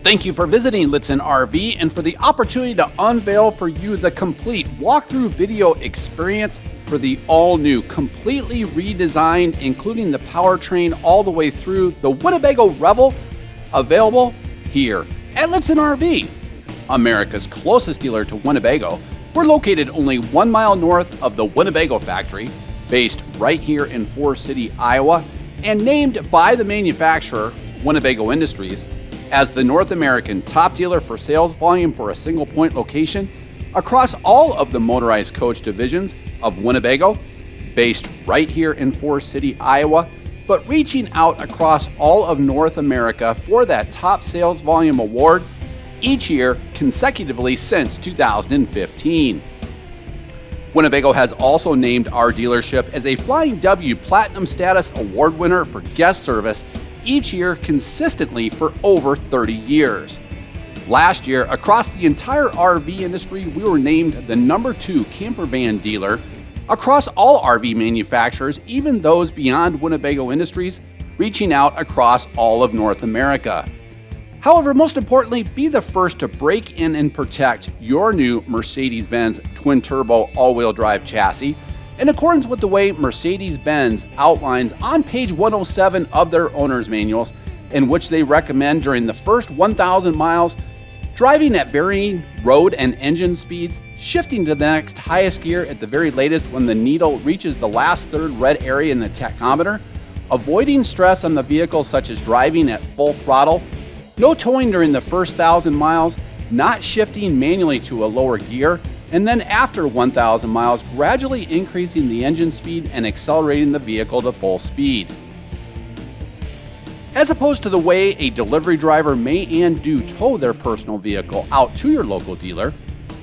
Thank you for visiting Lichtsinn RV and for the opportunity to unveil for you the complete walkthrough video experience for the all-new, completely redesigned, including the powertrain all the way through the Winnebago Revel, available here at Lichtsinn RV, America's closest dealer to Winnebago. We're located only 1 mile north of the Winnebago factory, based right here in Forest City, Iowa, and named by the manufacturer, Winnebago Industries, as the North American top dealer for sales volume for a single point location across all of the motorized coach divisions of Winnebago, based right here in Forest City, Iowa, but reaching out across all of North America for that top sales volume award each year consecutively since 2015. Winnebago has also named our dealership as a Flying W Platinum Status Award winner for guest service each year consistently for over 30 years. Last year, across the entire RV industry, we were named the #2 camper van dealer across all RV manufacturers, even those beyond Winnebago Industries, reaching out across all of North America. However, most importantly, be the first to break in and protect your new Mercedes-Benz twin-turbo all-wheel drive chassis in accordance with the way Mercedes-Benz outlines on page 107 of their owner's manuals, in which they recommend during the first 1,000 miles, driving at varying road and engine speeds, shifting to the next highest gear at the very latest when the needle reaches the last third red area in the tachometer, avoiding stress on the vehicle such as driving at full throttle, no towing during the first 1,000 miles, not shifting manually to a lower gear, and then after 1,000 miles, gradually increasing the engine speed and accelerating the vehicle to full speed. As opposed to the way a delivery driver may and do tow their personal vehicle out to your local dealer,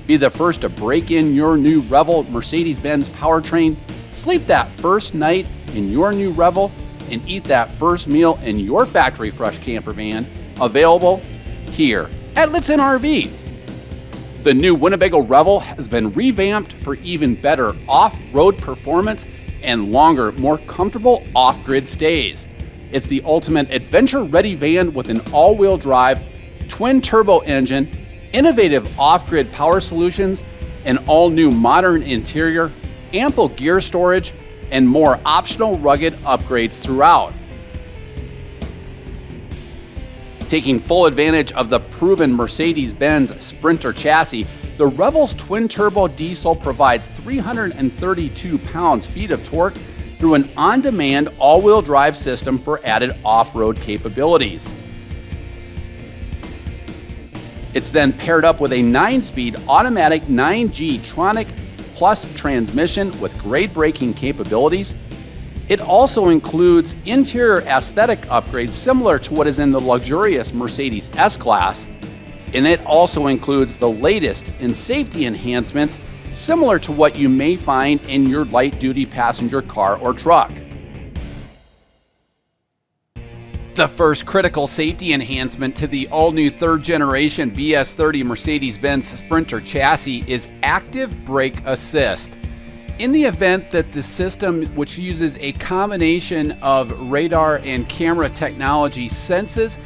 be the first to break in your new Revel Mercedes-Benz powertrain, sleep that first night in your new Revel, and eat that first meal in your factory fresh camper van, available here at Lichtsinn RV. The new Winnebago Revel has been revamped for even better off-road performance and longer, more comfortable off-grid stays. It's the ultimate adventure-ready van with an all-wheel drive, twin-turbo engine, innovative off-grid power solutions, an all-new modern interior, ample gear storage, and more optional rugged upgrades throughout. Taking full advantage of the proven Mercedes-Benz Sprinter chassis, the Revel's twin-turbo diesel provides 332 pounds-feet of torque through an on-demand all-wheel drive system for added off-road capabilities. It's then paired up with a 9-speed automatic 9G Tronic Plus transmission with grade-braking capabilities. It also includes interior aesthetic upgrades similar to what is in the luxurious Mercedes S-Class, and it also includes the latest in safety enhancements similar to what you may find in your light-duty passenger car or truck. The first critical safety enhancement to the all-new third-generation VS30 Mercedes-Benz Sprinter chassis is Active Brake Assist. In the event that the system, which uses a combination of radar and camera technology, senses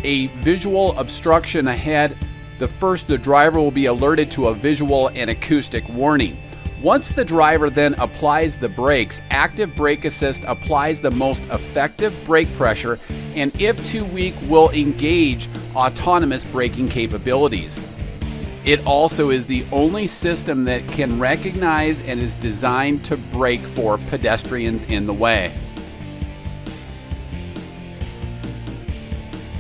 a visual obstruction ahead, the driver will be alerted to a visual and acoustic warning. Once the driver then applies the brakes, Active Brake Assist applies the most effective brake pressure and, if too weak, will engage autonomous braking capabilities. It also is the only system that can recognize and is designed to brake for pedestrians in the way.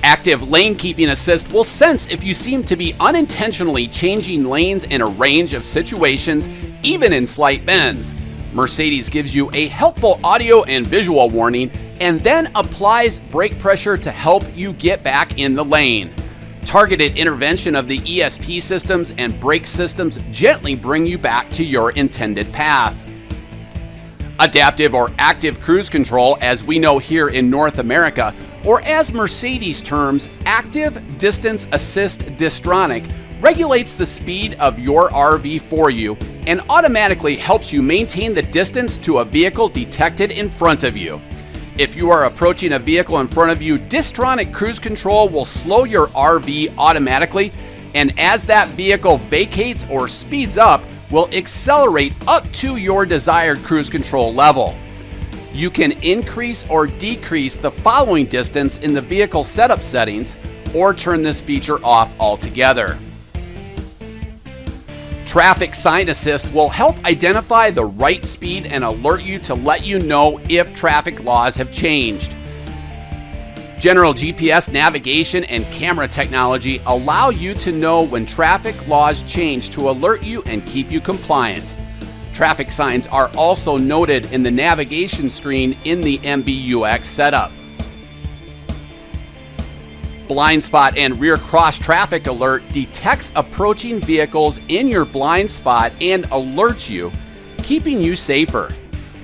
Active Lane Keeping Assist will sense if you seem to be unintentionally changing lanes in a range of situations, even in slight bends. Mercedes gives you a helpful audio and visual warning and then applies brake pressure to help you get back in the lane. Targeted intervention of the ESP systems and brake systems gently bring you back to your intended path. Adaptive or active cruise control, as we know here in North America, or as Mercedes terms, Active Distance Assist Distronic, regulates the speed of your RV for you and automatically helps you maintain the distance to a vehicle detected in front of you. If you are approaching a vehicle in front of you, Distronic Cruise Control will slow your RV automatically, and as that vehicle vacates or speeds up, will accelerate up to your desired cruise control level. You can increase or decrease the following distance in the vehicle setup settings, or turn this feature off altogether. Traffic Sign Assist will help identify the right speed and alert you to let you know if traffic laws have changed. General GPS navigation and camera technology allow you to know when traffic laws change to alert you and keep you compliant. Traffic signs are also noted in the navigation screen in the MBUX setup. Blind spot and rear cross traffic alert detects approaching vehicles in your blind spot and alerts you, keeping you safer.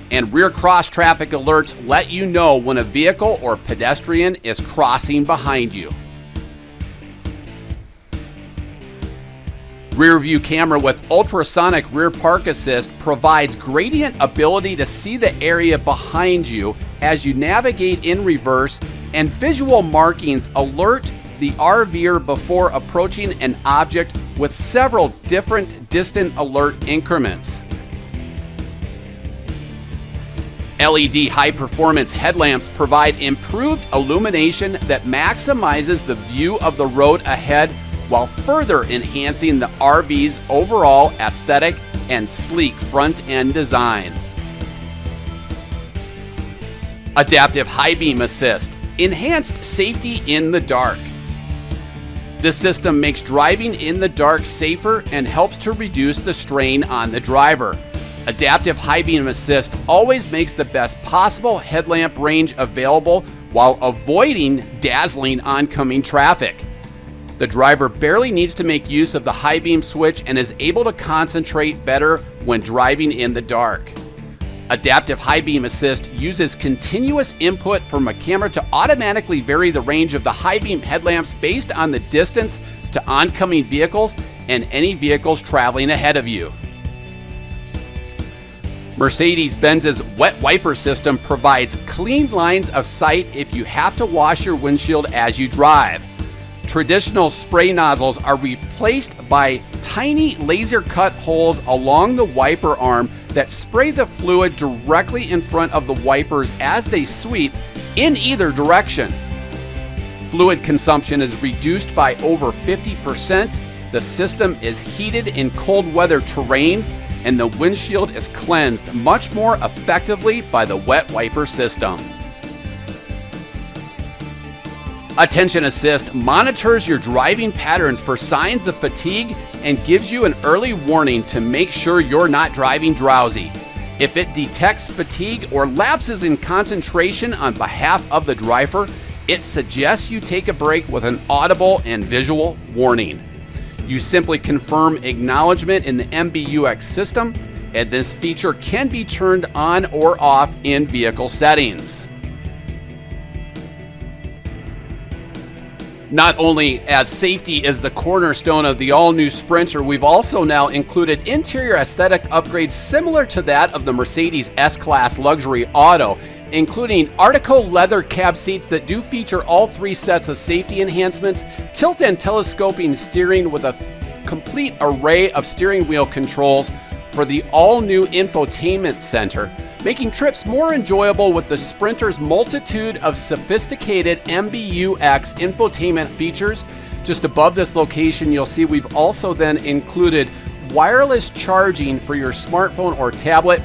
And rear cross traffic alerts let you know when a vehicle or pedestrian is crossing behind you. Rear view camera with ultrasonic rear park assist provides gradient ability to see the area behind you as you navigate in reverse, and visual markings alert the RVer before approaching an object with several different distant alert increments. LED high-performance headlamps provide improved illumination that maximizes the view of the road ahead while further enhancing the RV's overall aesthetic and sleek front-end design. Adaptive High Beam Assist, enhanced safety in the dark. This system makes driving in the dark safer and helps to reduce the strain on the driver. Adaptive High Beam Assist always makes the best possible headlamp range available while avoiding dazzling oncoming traffic. The driver barely needs to make use of the high beam switch and is able to concentrate better when driving in the dark. Adaptive High Beam Assist uses continuous input from a camera to automatically vary the range of the high beam headlamps based on the distance to oncoming vehicles and any vehicles traveling ahead of you. Mercedes-Benz's wet wiper system provides clean lines of sight if you have to wash your windshield as you drive. Traditional spray nozzles are replaced by tiny laser cut holes along the wiper arm that spray the fluid directly in front of the wipers as they sweep in either direction. Fluid consumption is reduced by over 50%. The system is heated in cold weather terrain, and the windshield is cleansed much more effectively by the wet wiper system. Attention Assist monitors your driving patterns for signs of fatigue and gives you an early warning to make sure you're not driving drowsy. If it detects fatigue or lapses in concentration on behalf of the driver, it suggests you take a break with an audible and visual warning. You simply confirm acknowledgement in the MBUX system, and this feature can be turned on or off in vehicle settings. Not only as safety is the cornerstone of the all-new Sprinter, we've also now included interior aesthetic upgrades similar to that of the Mercedes S-Class luxury auto, including Artico leather cab seats that do feature all three sets of safety enhancements, tilt and telescoping steering with a complete array of steering wheel controls for the all-new infotainment center, making trips more enjoyable with the Sprinter's multitude of sophisticated MBUX infotainment features. Just above this location, you'll see we've also then included wireless charging for your smartphone or tablet.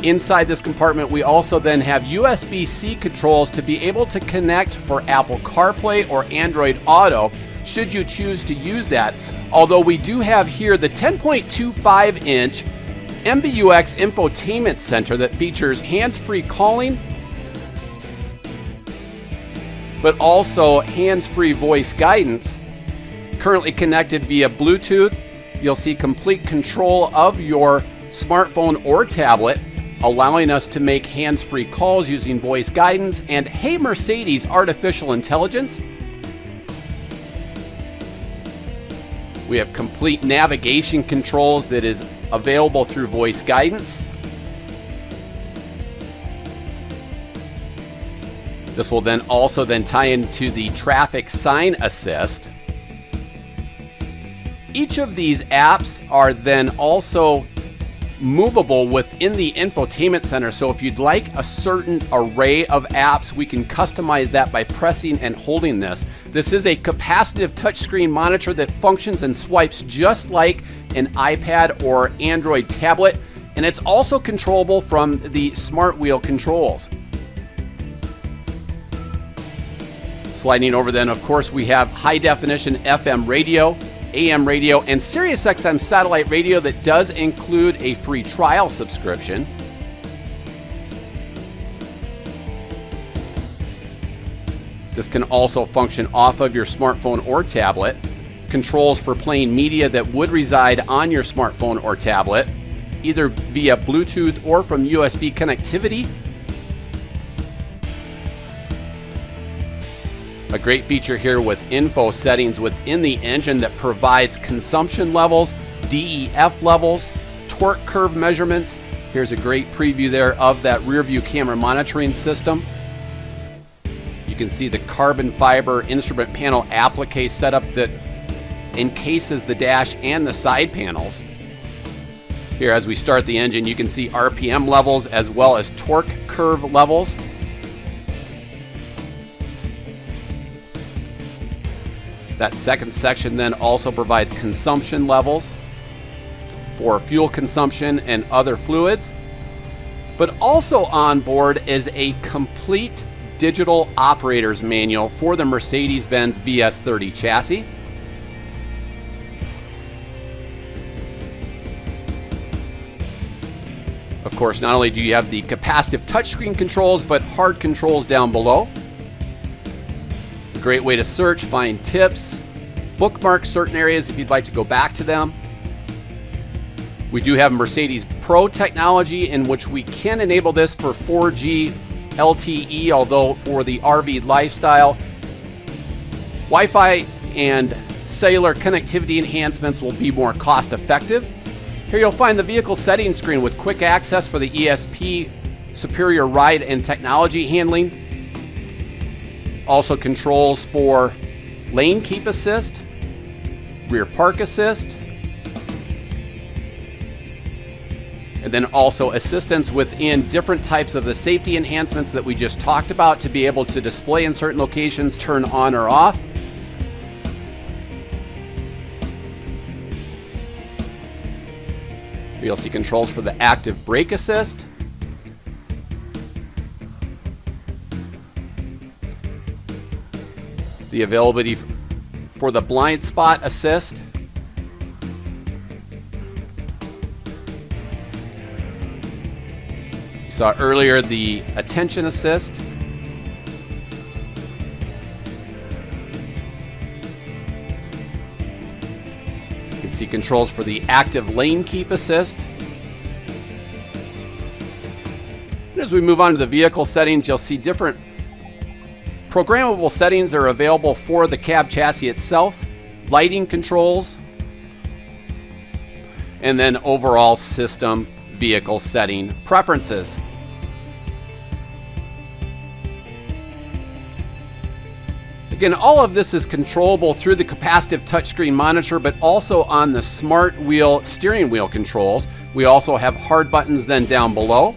Inside this compartment, we also then have USB-C controls to be able to connect for Apple CarPlay or Android Auto, should you choose to use that. Although we do have here the 10.25-inch MBUX infotainment center that features hands-free calling, but also hands-free voice guidance. Currently connected via Bluetooth, you'll see complete control of your smartphone or tablet, allowing us to make hands-free calls using voice guidance and Hey Mercedes artificial intelligence. We have complete navigation controls that is available through voice guidance. This will then also tie into the traffic sign assist. Each of these apps are then also movable within the infotainment center. So if you'd like a certain array of apps, we can customize that by pressing and holding this. This is a capacitive touchscreen monitor that functions and swipes just like an iPad or Android tablet, and it's also controllable from the smart wheel controls. Sliding over then, of course, we have high definition FM radio, AM radio, and Sirius XM satellite radio that does include a free trial subscription. This can also function off of your smartphone or tablet. Controls for playing media that would reside on your smartphone or tablet, either via Bluetooth or from USB connectivity. A great feature here with info settings within the engine that provides consumption levels, DEF levels, torque curve measurements. Here's a great preview there of that rear view camera monitoring system. You can see the carbon fiber instrument panel applique setup that encases the dash and the side panels. Here, as we start the engine, you can see RPM levels as well as torque curve levels. That second section then also provides consumption levels for fuel consumption and other fluids. But also on board is a complete digital operator's manual for the Mercedes-Benz VS30 chassis. Of course, not only do you have the capacitive touchscreen controls, but hard controls down below. A great way to search, find tips, bookmark certain areas if you'd like to go back to them. We do have Mercedes Pro technology in which we can enable this for 4G LTE, although for the RV lifestyle, Wi-Fi and cellular connectivity enhancements will be more cost effective. Here you'll find the vehicle settings screen with quick access for the ESP, superior ride and technology handling. Also controls for lane keep assist, rear park assist, and then also assistance within different types of the safety enhancements that we just talked about to be able to display in certain locations, turn on or off. You'll see controls for the active brake assist, the availability for the blind spot assist, you saw earlier the attention assist, you can see controls for the active lane keep assist. And as we move on to the vehicle settings, you'll see different programmable settings are available for the cab chassis itself, lighting controls, and then overall system vehicle setting preferences. Again, all of this is controllable through the capacitive touchscreen monitor, but also on the smart wheel steering wheel controls. We also have hard buttons then down below.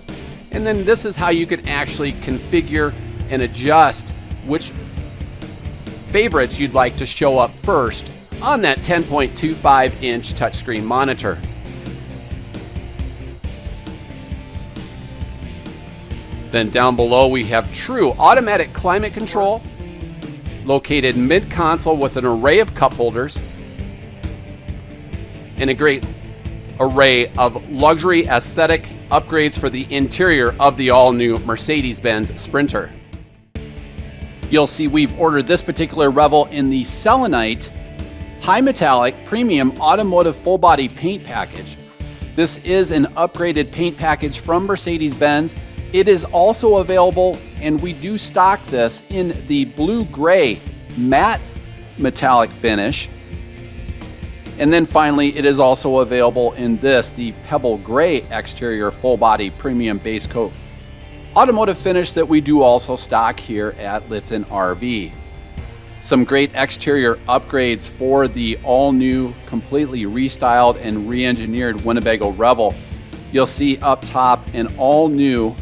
And then this is how you can actually configure and adjust which favorites you'd like to show up first on that 10.25-inch touchscreen monitor. Then down below we have true automatic climate control located mid-console with an array of cup holders and a great array of luxury aesthetic upgrades for the interior of the all-new Mercedes-Benz Sprinter. You'll see we've ordered this particular Revel in the selenite high metallic premium automotive full body paint package. This is an upgraded paint package from Mercedes-Benz. It is also available, and we do stock this in the blue-gray matte metallic finish. And then finally, it is also available in this, the pebble gray exterior full body premium base coat automotive finish that we do also stock here at Lichtsinn RV. Some great exterior upgrades for the all-new, completely restyled and re-engineered Winnebago Revel. You'll see up top an all-new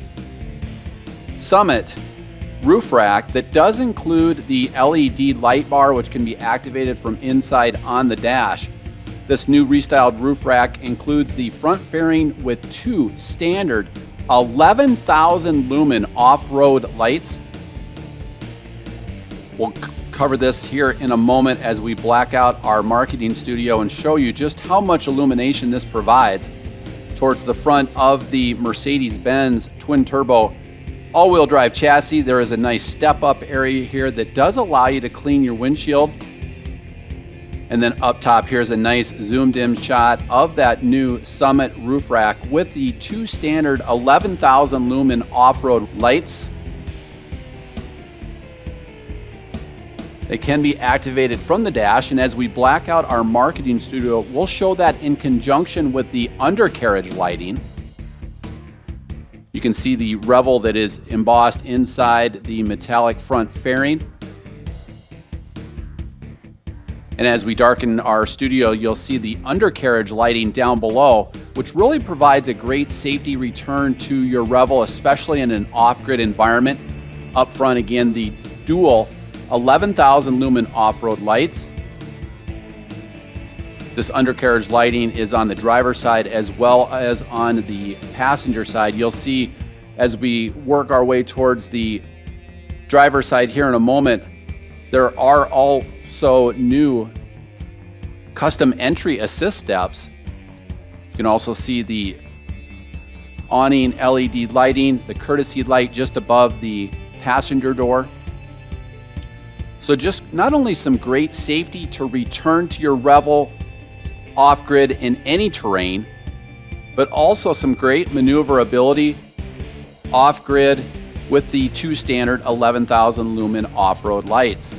Summit roof rack that does include the LED light bar, which can be activated from inside on the dash. This new restyled roof rack includes the front fairing with two standard 11,000 lumen off-road lights. We'll cover this here in a moment as we black out our marketing studio and show you just how much illumination this provides. Towards the front of the Mercedes-Benz twin-turbo all-wheel drive chassis, there is a nice step-up area here that does allow you to clean your windshield. And then up top, here's a nice zoomed-in shot of that new Summit roof rack with the two standard 11,000 lumen off-road lights. They can be activated from the dash, and as we black out our marketing studio, we'll show that in conjunction with the undercarriage lighting. You can see the Revel that is embossed inside the metallic front fairing. And as we darken our studio, you'll see the undercarriage lighting down below, which really provides a great safety return to your Revel, especially in an off-grid environment. Up front, again, the dual 11,000 lumen off-road lights. This undercarriage lighting is on the driver's side as well as on the passenger side. You'll see as we work our way towards the driver's side here in a moment, there are also new custom entry assist steps. You can also see the awning LED lighting, the courtesy light just above the passenger door. So just not only some great safety to return to your Revel off-grid in any terrain, but also some great maneuverability off-grid with the two standard 11,000 lumen off-road lights.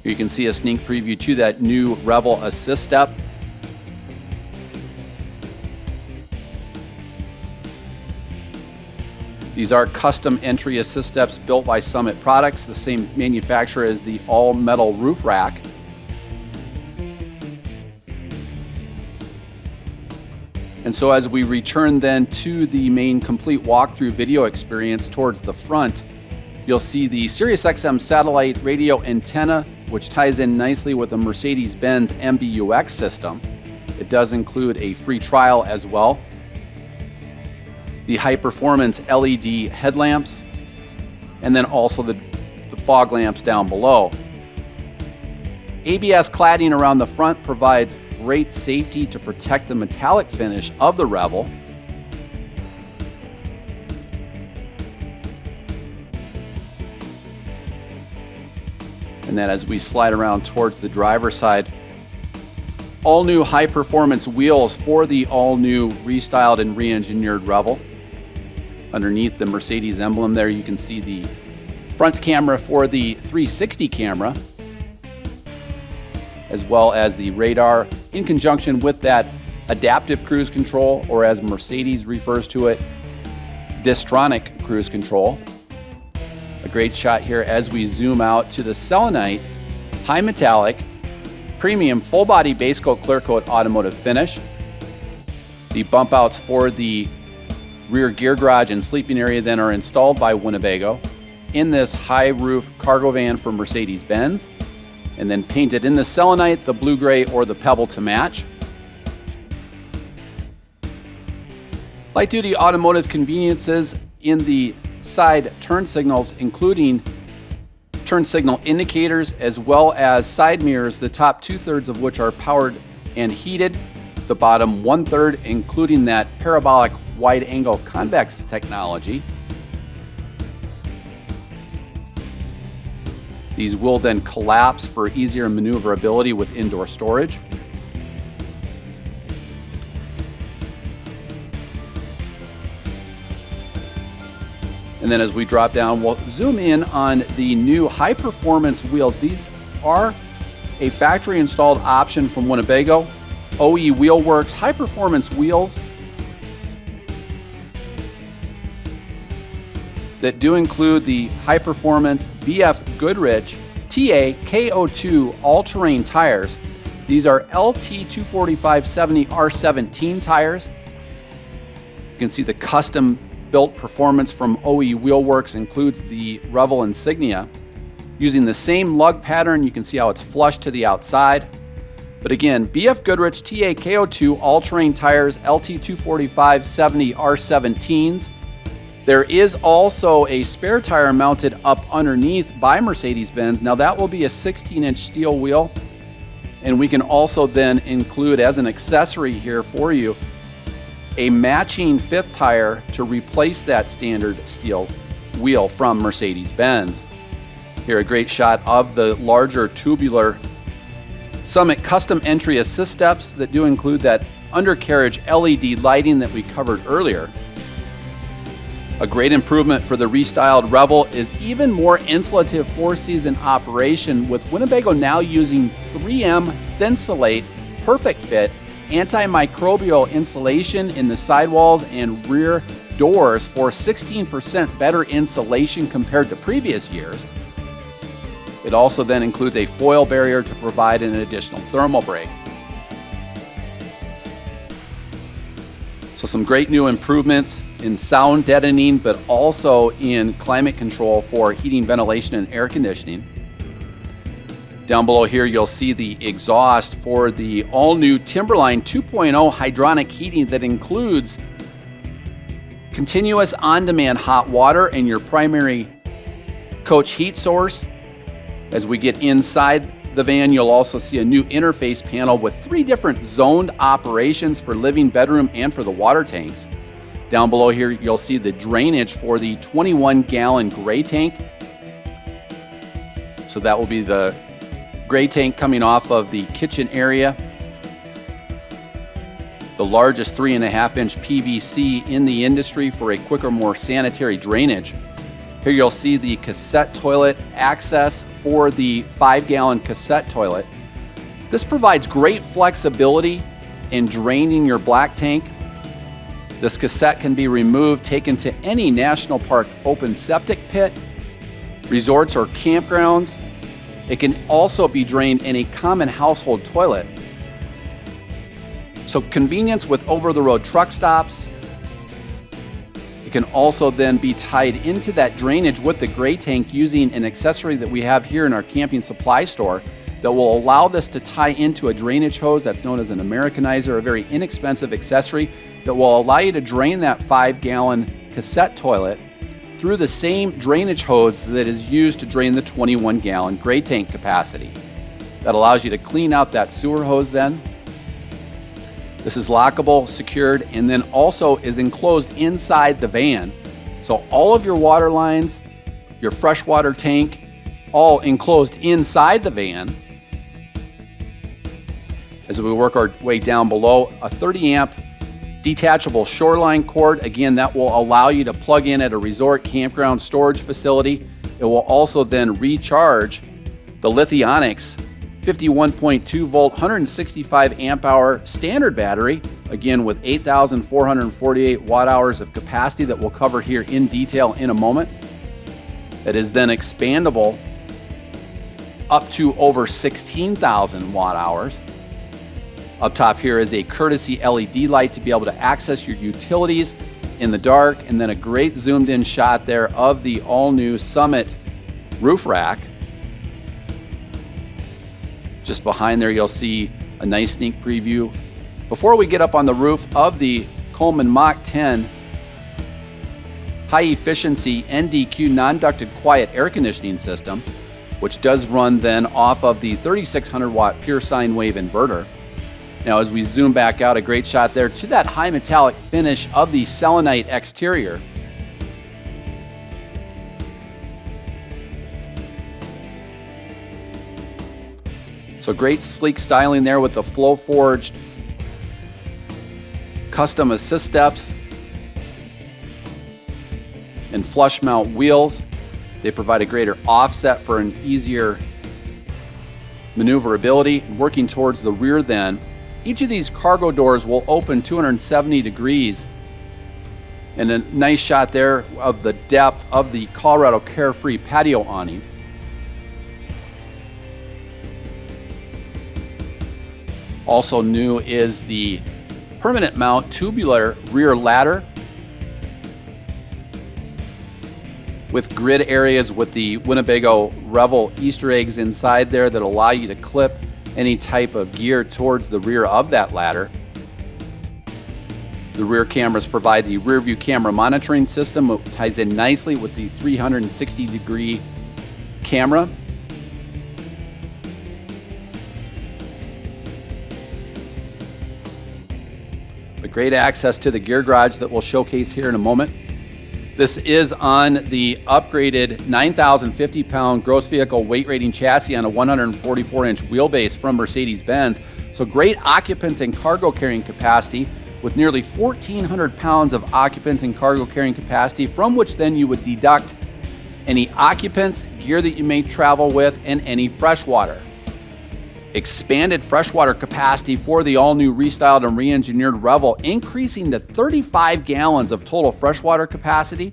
Here you can see a sneak preview to that new Revel assist step. These are custom entry assist steps built by Summit Products, the same manufacturer as the all-metal roof rack. And so as we return then to the main complete walkthrough video experience towards the front, you'll see the SiriusXM satellite radio antenna, which ties in nicely with the Mercedes-Benz MBUX system. It does include a free trial as well. The high-performance LED headlamps, and then also the fog lamps down below. ABS cladding around the front provides great safety to protect the metallic finish of the Revel. And then as we slide around towards the driver's side, all new high-performance wheels for the all-new restyled and re-engineered Revel. Underneath the Mercedes emblem there, you can see the front camera for the 360 camera, as well as the radar in conjunction with that adaptive cruise control, or as Mercedes refers to it, Distronic cruise control. A great shot here as we zoom out to the selenite, high metallic, premium full body base coat clear coat automotive finish. The bump outs for the rear gear garage and sleeping area then are installed by Winnebago in this high roof cargo van for Mercedes-Benz, and then painted in the selenite, the blue gray, or the pebble to match. Light duty automotive conveniences in the side turn signals, including turn signal indicators as well as side mirrors, the top 2/3 of which are powered and heated, the bottom 1/3 including that parabolic wide angle convex technology. These will then collapse for easier maneuverability with indoor storage. And then as we drop down, we'll zoom in on the new high performance wheels. These are a factory installed option from Winnebago. OE Wheelworks high performance wheels. that do include the high-performance BF Goodrich TA KO2 all-terrain tires. These are LT 245/70 R17 tires. You can see the custom-built performance from OE Wheelworks includes the Revel insignia. Using the same lug pattern, you can see how it's flush to the outside. But again, BF Goodrich TA KO2 all-terrain tires, LT 245/70 R17s. There is also a spare tire mounted up underneath by Mercedes-Benz. Now that will be a 16-inch steel wheel. And we can also then include as an accessory here for you a matching fifth tire to replace that standard steel wheel from Mercedes-Benz. Here a great shot of the larger tubular Summit custom entry assist steps that do include that undercarriage LED lighting that we covered earlier. A great improvement for the restyled Revel is even more insulative 4-season operation, with Winnebago now using 3M Thinsulate Perfect Fit antimicrobial insulation in the sidewalls and rear doors for 16% better insulation compared to previous years. It also then includes a foil barrier to provide an additional thermal break. So some great new improvements in sound deadening, but also in climate control for heating, ventilation, and air conditioning. Down below here, you'll see the exhaust for the all-new Timberline 2.0 hydronic heating that includes continuous on-demand hot water and your primary coach heat source. As we get inside the van, you'll also see a new interface panel with 3 different zoned operations for living, bedroom, and for the water tanks. Down below here, you'll see the drainage for the 21-gallon gray tank. So that will be the gray tank coming off of the kitchen area. The largest 3.5-inch PVC in the industry for a quicker, more sanitary drainage. Here you'll see the cassette toilet access for the 5-gallon cassette toilet. This provides great flexibility in draining your black tank. This cassette can be removed, taken to any national park open septic pit, resorts, or campgrounds. It can also be drained in a common household toilet. So convenience with over-the-road truck stops. It can also then be tied into that drainage with the gray tank using an accessory that we have here in our camping supply store that will allow this to tie into a drainage hose that's known as an Americanizer, a very inexpensive accessory that will allow you to drain that 5-gallon cassette toilet through the same drainage hose that is used to drain the 21-gallon gray tank capacity. That allows you to clean out that sewer hose then. This is lockable, secured, and then also is enclosed inside the van. So all of your water lines, your freshwater tank, all enclosed inside the van. As we work our way down below, a 30-amp detachable shoreline cord. Again, that will allow you to plug in at a resort, campground, storage facility. It will also then recharge the Lithionics 51.2 volt, 165 amp hour standard battery, again with 8,448 watt hours of capacity that we'll cover here in detail in a moment. That is then expandable up to over 16,000 watt hours. Up top here is a courtesy LED light to be able to access your utilities in the dark, and then a great zoomed in shot there of the all-new Summit roof rack. Just behind there, you'll see a nice sneak preview. Before we get up on the roof of the Coleman Mach 10 high-efficiency NDQ non-ducted quiet air conditioning system, which does run then off of the 3,600 watt pure sine wave inverter. Now, as we zoom back out, a great shot there to that high metallic finish of the selenite exterior. So great sleek styling there with the flow forged custom assist steps and flush mount wheels. They provide a greater offset for an easier maneuverability. And working towards the rear then, each of these cargo doors will open 270 degrees And a nice shot there of the depth of the Colorado Carefree patio awning. Also new is the permanent mount tubular rear ladder with grid areas with the Winnebago Revel Easter eggs inside there that allow you to clip any type of gear towards the rear of that ladder. The rear cameras provide the rear view camera monitoring system, which ties in nicely with the 360-degree camera. A great access to the gear garage that we'll showcase here in a moment. This is on the upgraded 9,050-pound gross vehicle weight rating chassis on a 144-inch wheelbase from Mercedes-Benz. So great occupants and cargo carrying capacity, with nearly 1,400 pounds of occupants and cargo carrying capacity, from which then you would deduct any occupants, gear that you may travel with, and any freshwater. Expanded freshwater capacity for the all-new restyled and re-engineered Revel, increasing to 35 gallons of total freshwater capacity.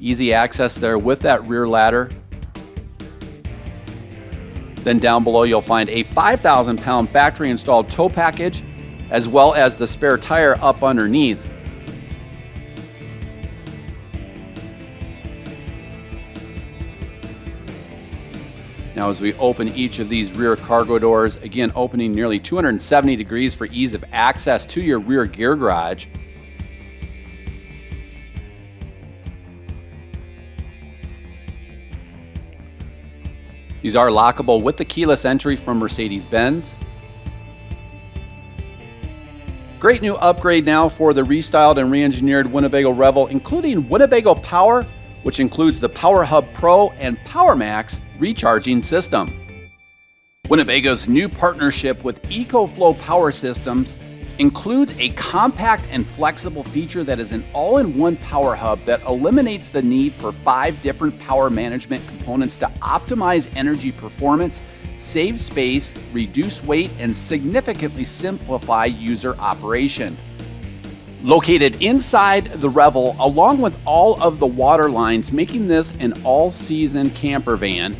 Easy access there with that rear ladder. Then down below you'll find a 5,000-pound factory installed tow package, as well as the spare tire up underneath. Now as we open each of these rear cargo doors, again opening nearly 270 degrees for ease of access to your rear gear garage. These are lockable with the keyless entry from Mercedes-Benz. Great new upgrade now for the restyled and re-engineered Winnebago Revel, including Winnebago Power, which includes the Power Hub Pro and Power Max recharging system. Winnebago's new partnership with EcoFlow Power Systems includes a compact and flexible feature that is an all-in-one power hub that eliminates the need for 5 different power management components to optimize energy performance, save space, reduce weight, and significantly simplify user operation. Located inside the Revel, along with all of the water lines, making this an all-season camper van,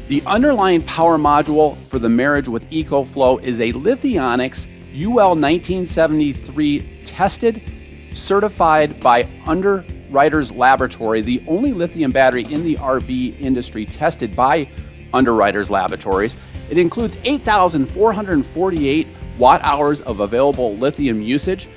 the underlying power module for the marriage with EcoFlow is a Lithionics UL 1973 tested, certified by Underwriters Laboratory, the only lithium battery in the RV industry tested by Underwriters Laboratories. It includes 8,448 watt-hours of available lithium usage,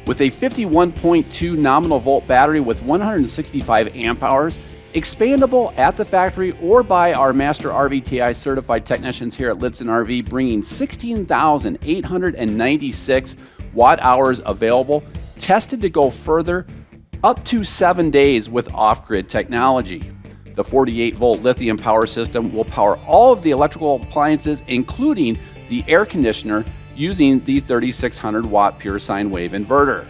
with a 51.2 nominal volt battery with 165 amp hours, expandable at the factory or by our Master RVTI certified technicians here at Lichtsinn RV, bringing 16,896 watt hours available, tested to go further up to 7 days with off-grid technology. The 48-volt lithium power system will power all of the electrical appliances, including the air conditioner, using the 3600 watt pure sine wave inverter.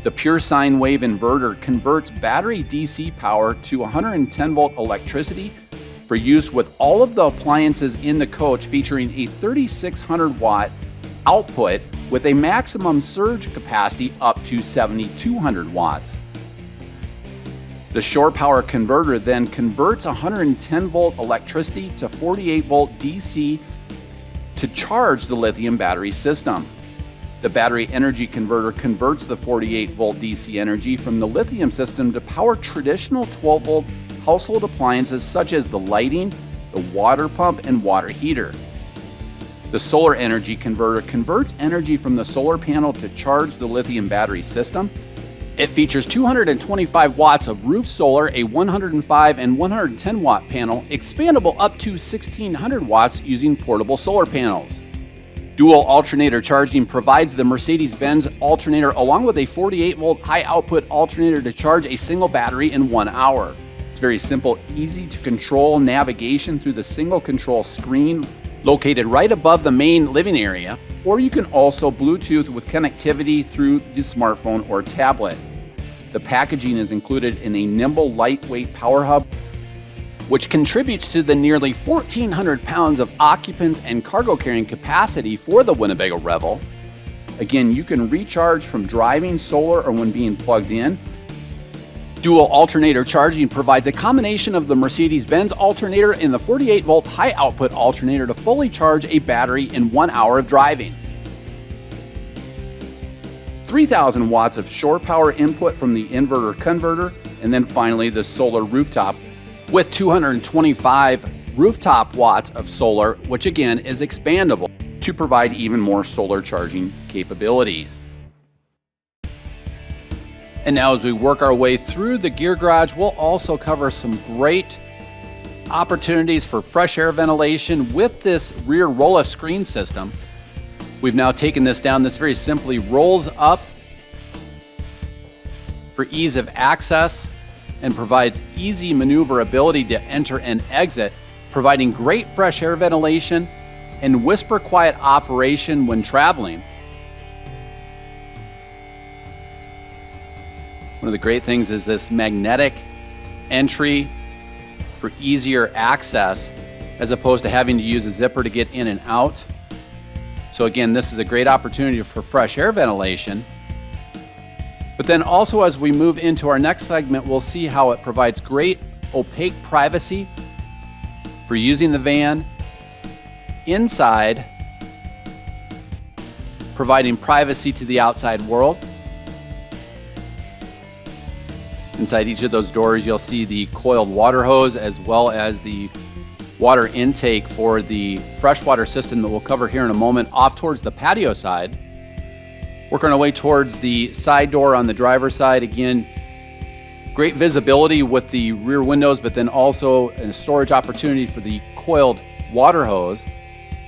The pure sine wave inverter converts battery DC power to 110 volt electricity for use with all of the appliances in the coach, featuring a 3600 watt output with a maximum surge capacity up to 7200 watts. The shore power converter then converts 110 volt electricity to 48 volt DC to charge the lithium battery system. The battery energy converter converts the 48 volt DC energy from the lithium system to power traditional 12 volt household appliances such as the lighting, the water pump, and water heater. The solar energy converter converts energy from the solar panel to charge the lithium battery system. It features 225 watts of roof solar, a 105 and 110 watt panel, expandable up to 1600 watts using portable solar panels. Dual alternator charging provides the Mercedes-Benz alternator along with a 48 volt high output alternator to charge a single battery in 1 hour. It's very simple, easy to control navigation through the single control screen located right above the main living area, or you can also Bluetooth with connectivity through the smartphone or tablet. The packaging is included in a nimble, lightweight power hub which contributes to the nearly 1,400 pounds of occupants and cargo carrying capacity for the Winnebago Revel. Again, you can recharge from driving, solar, or when being plugged in. Dual alternator charging provides a combination of the Mercedes-Benz alternator and the 48-volt high-output alternator to fully charge a battery in 1 hour of driving. 3,000 watts of shore power input from the inverter converter, and then finally the solar rooftop with 225 rooftop watts of solar, which again is expandable to provide even more solar charging capabilities. And now as we work our way through the gear garage, we'll also cover some great opportunities for fresh air ventilation with this rear roll-up screen system. We've now taken this down. This very simply rolls up for ease of access and provides easy maneuverability to enter and exit, providing great fresh air ventilation and whisper quiet operation when traveling. One of the great things is this magnetic entry for easier access as opposed to having to use a zipper to get in and out. So again, this is a great opportunity for fresh air ventilation. But then also as we move into our next segment, we'll see how it provides great opaque privacy for using the van inside, providing privacy to the outside world. Inside each of those doors, you'll see the coiled water hose as well as the water intake for the freshwater system that we'll cover here in a moment off towards the patio side. Working our way towards the side door on the driver's side. Again, great visibility with the rear windows, but then also a storage opportunity for the coiled water hose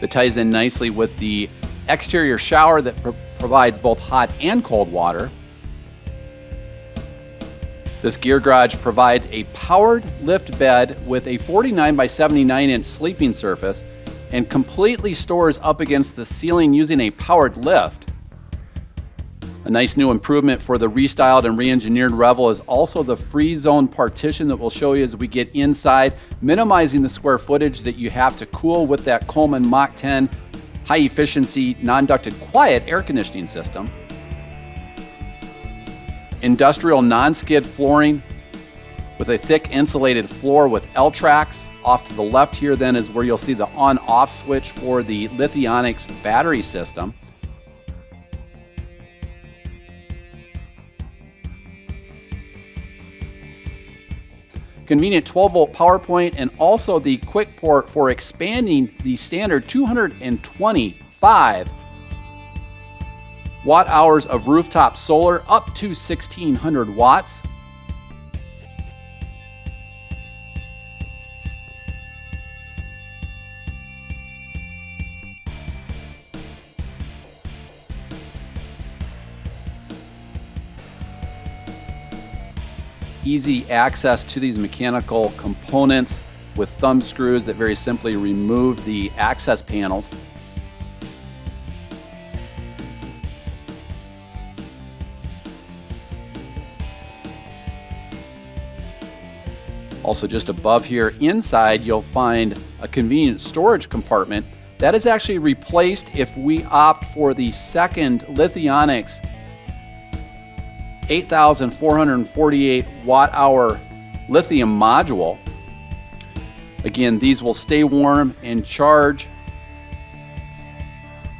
that ties in nicely with the exterior shower that provides both hot and cold water. This gear garage provides a powered lift bed with a 49 by 79 inch sleeping surface and completely stores up against the ceiling using a powered lift. A nice new improvement for the restyled and re-engineered Revel is also the free zone partition that we'll show you as we get inside, minimizing the square footage that you have to cool with that Coleman Mach 10 high efficiency non-ducted quiet air conditioning system. Industrial non-skid flooring with a thick insulated floor with L-tracks. Off to the left here then is where you'll see the on-off switch for the Lithionics battery system. Convenient 12-volt power point and also the quick port for expanding the standard 225 watt hours of rooftop solar up to 1,600 watts. Easy access to these mechanical components with thumb screws that very simply remove the access panels. Also just above here inside you'll find a convenient storage compartment that is actually replaced if we opt for the second Lithionics 8,448 watt hour lithium module. Again, these will stay warm and charge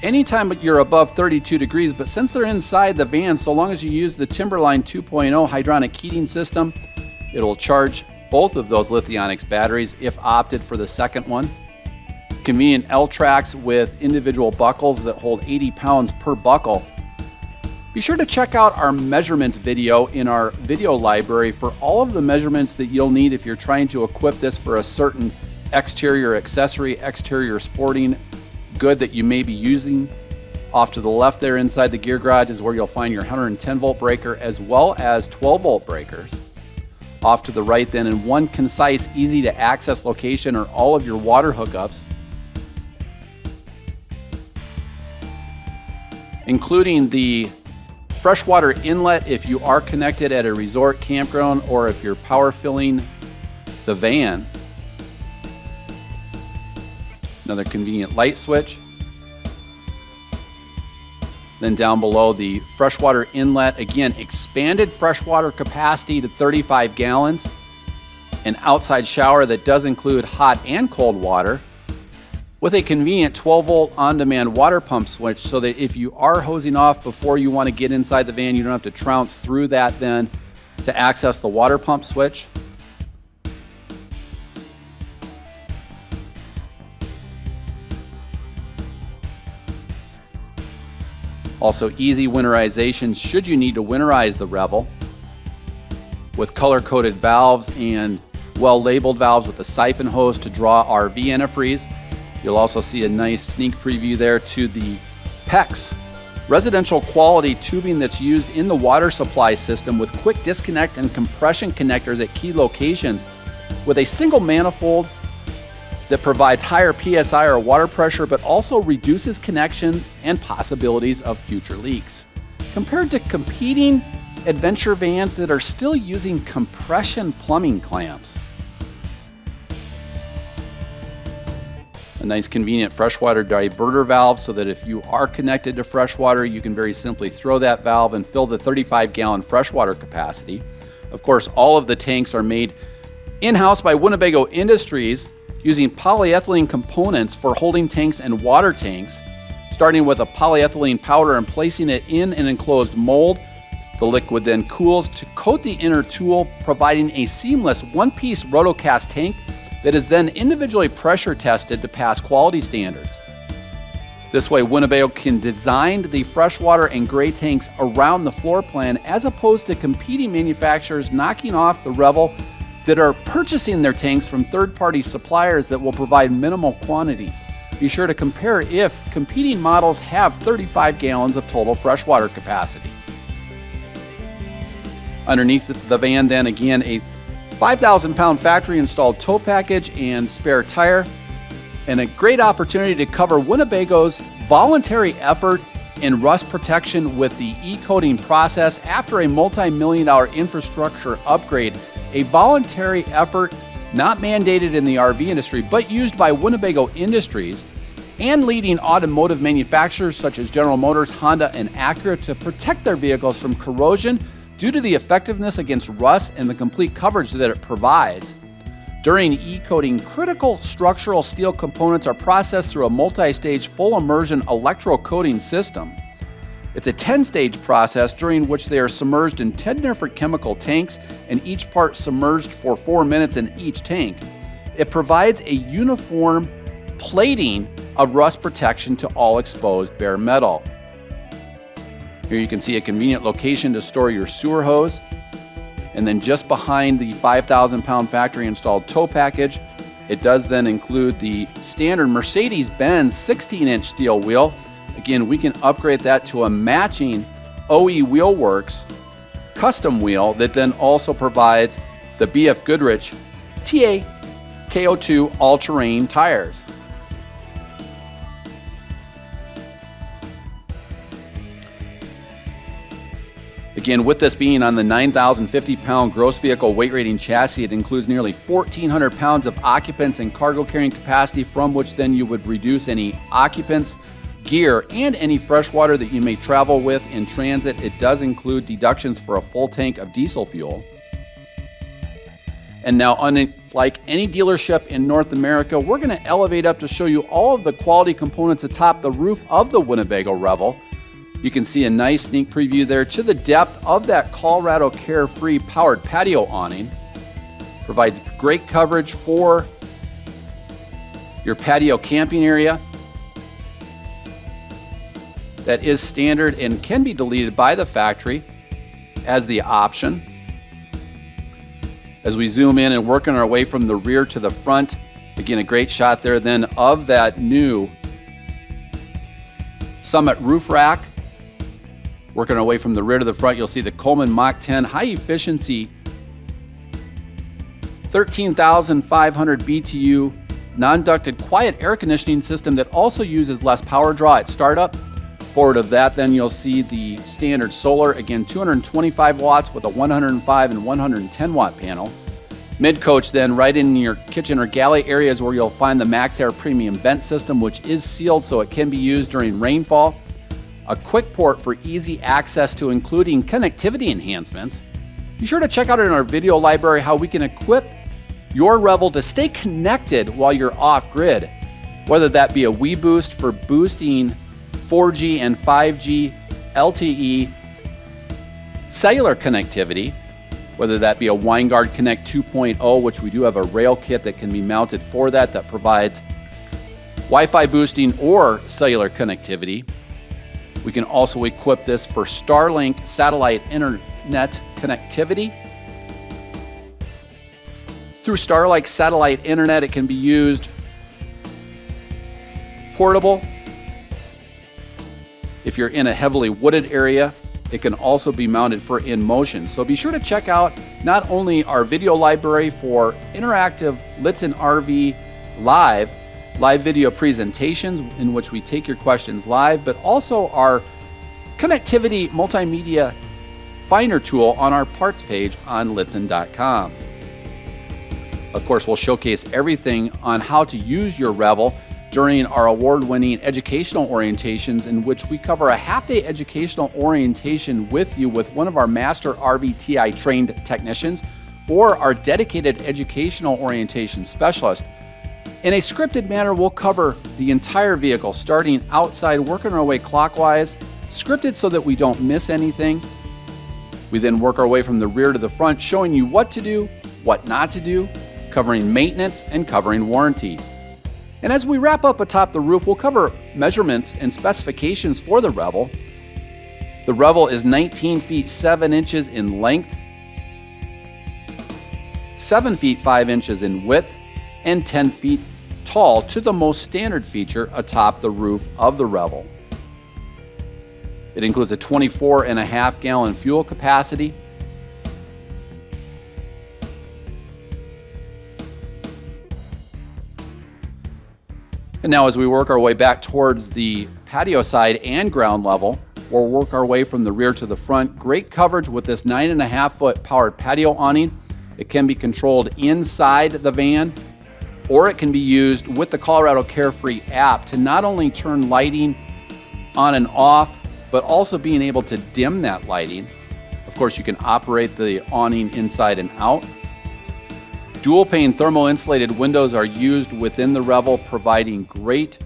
anytime you're above 32 degrees, but since they're inside the van, so long as you use the Timberline 2.0 hydronic heating system, it'll charge both of those Lithionics batteries if opted for the second one. Convenient L-tracks with individual buckles that hold 80 pounds per buckle. Be sure to check out our measurements video in our video library for all of the measurements that you'll need if you're trying to equip this for a certain exterior accessory, exterior sporting good that you may be using. Off to the left there inside the gear garage is where you'll find your 110 volt breaker as well as 12 volt breakers. Off to the right then in one concise, easy to access location are all of your water hookups, including the freshwater inlet if you are connected at a resort campground or if you're power filling the van. Another convenient light switch. Then down below, the freshwater inlet, again, expanded freshwater capacity to 35 gallons. An outside shower that does include hot and cold water, with a convenient 12-volt on-demand water pump switch, so that if you are hosing off before you want to get inside the van, you don't have to trounce through that then to access the water pump switch. Also, easy winterization should you need to winterize the Revel, with color-coded valves and well-labeled valves with a siphon hose to draw RV antifreeze. You'll also see a nice sneak preview there to the PEX, residential quality tubing that's used in the water supply system, with quick disconnect and compression connectors at key locations, with a single manifold that provides higher PSI or water pressure, but also reduces connections and possibilities of future leaks, compared to competing adventure vans that are still using compression plumbing clamps. A nice convenient freshwater diverter valve, so that if you are connected to freshwater, you can very simply throw that valve and fill the 35-gallon freshwater capacity. Of course, all of the tanks are made in-house by Winnebago Industries, using polyethylene components for holding tanks and water tanks, starting with a polyethylene powder and placing it in an enclosed mold. The liquid then cools to coat the inner tool, providing a seamless one-piece rotocast tank that is then individually pressure tested to pass quality standards. This way, Winnebago can design the freshwater and gray tanks around the floor plan, as opposed to competing manufacturers knocking off the Revel that are purchasing their tanks from third-party suppliers that will provide minimal quantities. Be sure to compare if competing models have 35 gallons of total freshwater capacity. Underneath the van then, again, a 5,000-pound factory-installed tow package and spare tire, and a great opportunity to cover Winnebago's voluntary effort in rust protection with the e-coating process after a multi-million-dollar infrastructure upgrade. A voluntary effort not mandated in the RV industry, but used by Winnebago Industries and leading automotive manufacturers such as General Motors, Honda, and Acura to protect their vehicles from corrosion due to the effectiveness against rust and the complete coverage that it provides. During e-coating, critical structural steel components are processed through a multi-stage full immersion electrocoating system. It's a 10-stage process during which they are submerged in 10 different chemical tanks, and each part submerged for 4 minutes in each tank. It provides a uniform plating of rust protection to all exposed bare metal. Here you can see a convenient location to store your sewer hose. And then just behind the 5,000-pound factory-installed tow package, it does then include the standard Mercedes-Benz 16-inch steel wheel. Again, we can upgrade that to a matching OE Wheelworks custom wheel that then also provides the BF Goodrich TA KO2 all-terrain tires. Again, with this being on the 9,050-pound gross vehicle weight rating chassis, it includes nearly 1,400 pounds of occupants and cargo carrying capacity, from which then you would reduce any occupants, gear, and any fresh water that you may travel with in transit. It does include deductions for a full tank of diesel fuel. And now, unlike any dealership in North America, we're going to elevate up to show you all of the quality components atop the roof of the Winnebago Revel. You can see a nice sneak preview there to the depth of that Colorado Carefree powered patio awning. Provides great coverage for your patio camping area. That is standard and can be deleted by the factory as the option. As we zoom in and working our way from the rear to the front, again, a great shot there then of that new Summit roof rack. Working our way from the rear to the front, you'll see the Coleman Mach 10 high efficiency 13,500 BTU non-ducted quiet air conditioning system that also uses less power draw at startup. Forward of that, then you'll see the standard solar, again 225 watts with a 105 and 110 watt panel. Mid-coach then, right in your kitchen or galley areas where you'll find the MaxxAir Premium Vent System, which is sealed so it can be used during rainfall. A quick port for easy access to including connectivity enhancements. Be sure to check out in our video library how we can equip your Revel to stay connected while you're off-grid, whether that be a WeBoost for boosting 4G and 5G LTE cellular connectivity, whether that be a WineGuard Connect 2.0, which we do have a rail kit that can be mounted for that provides Wi-Fi boosting or cellular connectivity. We can also equip this for Starlink satellite internet connectivity. Through Starlink satellite internet, it can be used portable. If you're in a heavily wooded area, it can also be mounted for in motion. So be sure to check out not only our video library for interactive Lichtsinn RV live video presentations in which we take your questions live, but also our connectivity multimedia finder tool on our parts page on lichtsinn.com. Of course, we'll showcase everything on how to use your Revel during our award-winning educational orientations, in which we cover a half-day educational orientation with you with one of our master RVTI trained technicians or our dedicated educational orientation specialist. In a scripted manner, we'll cover the entire vehicle, starting outside, working our way clockwise, scripted so that we don't miss anything. We then work our way from the rear to the front, showing you what to do, what not to do, covering maintenance and covering warranty. And as we wrap up atop the roof, we'll cover measurements and specifications for the Revel. The Revel is 19 feet 7 inches in length, 7 feet 5 inches in width, and 10 feet tall to the most standard feature atop the roof of the Revel. It includes a 24.5 gallon fuel capacity, and now as we work our way back towards the patio side and ground level, we'll work our way from the rear to the front. Great coverage with this 9.5 foot powered patio awning. It can be controlled inside the van, or it can be used with the Colorado Carefree app to not only turn lighting on and off, but also being able to dim that lighting. Of course, you can operate the awning inside and out. Dual pane thermal insulated windows are used within the Revel, providing great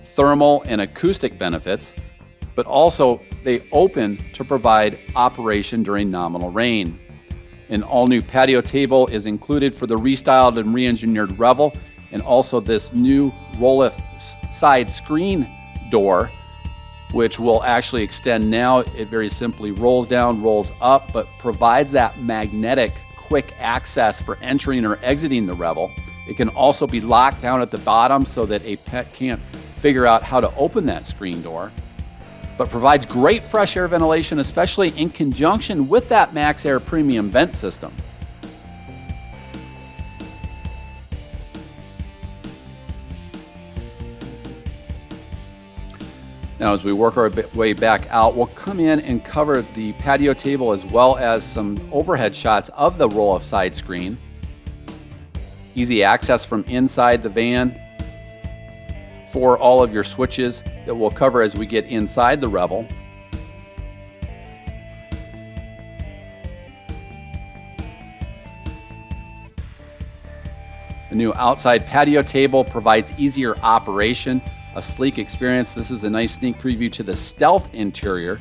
thermal and acoustic benefits, but also they open to provide operation during nominal rain. An all-new patio table is included for the restyled and re-engineered Revel, and also this new roll-off side screen door, which will actually extend now. It very simply rolls down, rolls up, but provides that magnetic quick access for entering or exiting the Revel. It can also be locked down at the bottom so that a pet can't figure out how to open that screen door, but provides great fresh air ventilation, especially in conjunction with that MaxxAir Premium Vent System. Now, as we work our way back out, we'll come in and cover the patio table as well as some overhead shots of the roll-off side screen. Easy access from inside the van for all of your switches that we'll cover as we get inside the Revel. The new outside patio table provides easier operation, a sleek experience. This is a nice sneak preview to the Stealth interior.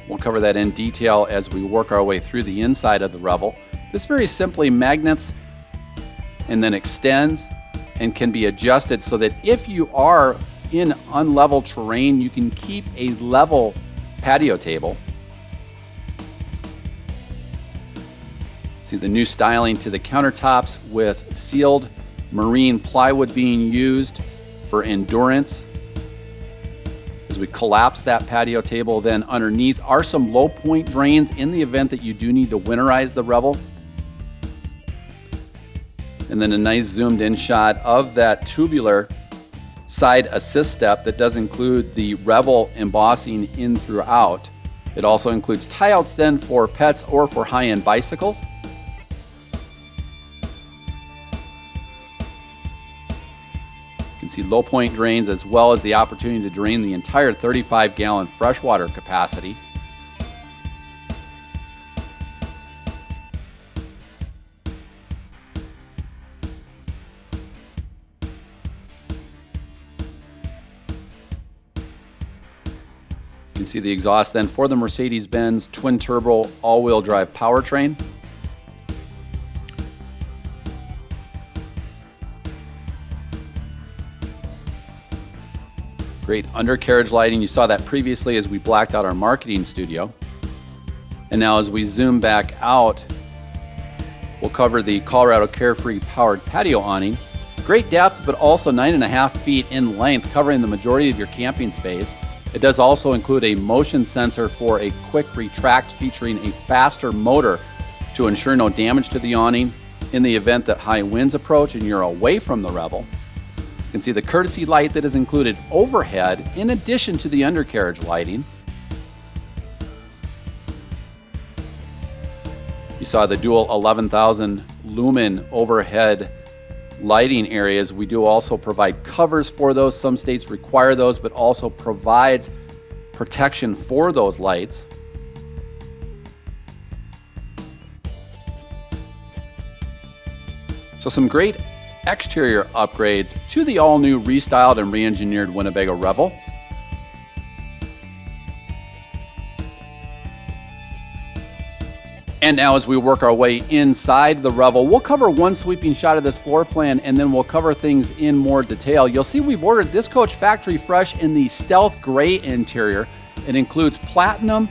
We'll cover that in detail as we work our way through the inside of the Revel. This very simply magnets and then extends and can be adjusted so that if you are in unlevel terrain, you can keep a level patio table. See the new styling to the countertops with sealed marine plywood being used for endurance. As we collapse that patio table, then underneath are some low point drains in the event that you do need to winterize the Revel. And then a nice zoomed in shot of that tubular side assist step that does include the Revel embossing in throughout. It also includes tie outs then for pets or for high-end bicycles. can see low point drains as well as the opportunity to drain the entire 35-gallon freshwater capacity. You can see the exhaust then for the Mercedes-Benz twin-turbo all-wheel drive powertrain. Great undercarriage lighting. You saw that previously as we blacked out our marketing studio. And now as we zoom back out, we'll cover the Colorado Carefree powered patio awning. Great depth, but also 9.5 feet in length, covering the majority of your camping space. It does also include a motion sensor for a quick retract featuring a faster motor to ensure no damage to the awning in the event that high winds approach and you're away from the Revel. You can see the courtesy light that is included overhead in addition to the undercarriage lighting. You saw the dual 11,000 lumen overhead lighting areas. We do also provide covers for those. Some states require those, but also provides protection for those lights. So some great exterior upgrades to the all-new restyled and re-engineered Winnebago Revel. And now as we work our way inside the Revel, we'll cover one sweeping shot of this floor plan and then we'll cover things in more detail. You'll see we've ordered this coach factory fresh in the stealth gray interior. It includes platinum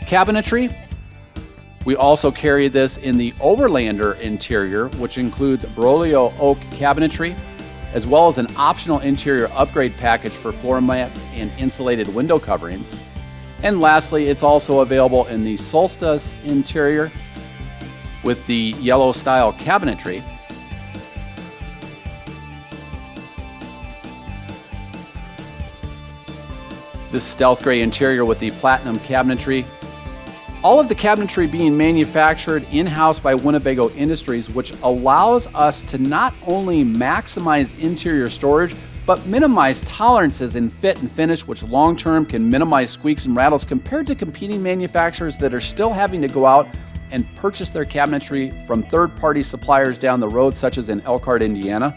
cabinetry. We also carry this in the Overlander interior, which includes Broglio oak cabinetry, as well as an optional interior upgrade package for floor mats and insulated window coverings. And lastly, it's also available in the Solstice interior with the yellow style cabinetry. This stealth gray interior with the platinum cabinetry. All of the cabinetry being manufactured in-house by Winnebago Industries, which allows us to not only maximize interior storage, but minimize tolerances in fit and finish, which long-term can minimize squeaks and rattles compared to competing manufacturers that are still having to go out and purchase their cabinetry from third-party suppliers down the road, such as in Elkhart, Indiana.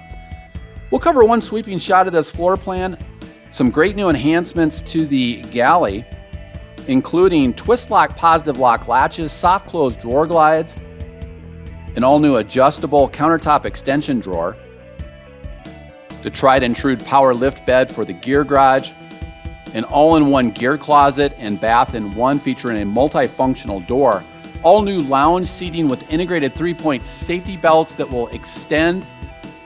We'll cover one sweeping shot of this floor plan, some great new enhancements to the Galley, including twist lock positive lock latches, soft close drawer glides, an all-new adjustable countertop extension drawer, the tried and true power lift bed for the gear garage, an all-in-one gear closet and bath in one featuring a multifunctional door, all new lounge seating with integrated 3-point safety belts that will extend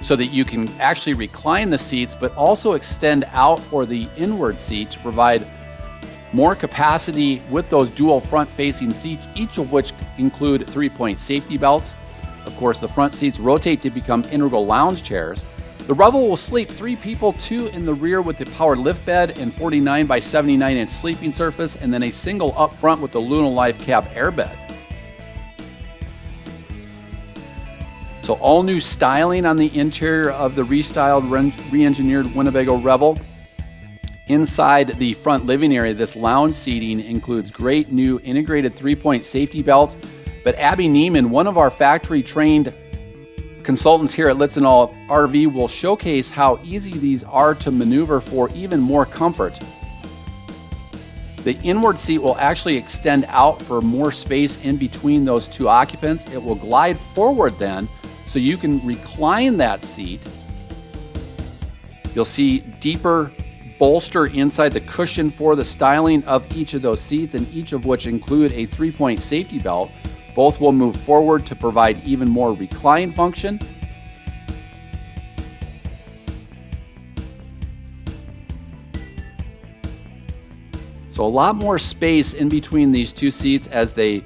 so that you can actually recline the seats, but also extend out for the inward seat to provide more capacity with those dual front-facing seats, each of which include 3-point safety belts. Of course, the front seats rotate to become integral lounge chairs. The Revel will sleep 3 people, 2 in the rear with the powered lift bed and 49 by 79 inch sleeping surface, and then a single up front with the Luna Life cab airbed. So all new styling on the interior of the restyled, re-engineered Winnebago Revel. Inside the front living area, this lounge seating includes great new integrated 3-point safety belts, but Abby Neiman, one of our factory-trained consultants here at Lichtsinn RV, will showcase how easy these are to maneuver for even more comfort. The inward seat will actually extend out for more space in between those two occupants. It will glide forward then, so you can recline that seat. You'll see deeper bolster inside the cushion for the styling of each of those seats, and each of which include a 3-point safety belt. Both will move forward to provide even more recline function. So a lot more space in between these two seats as they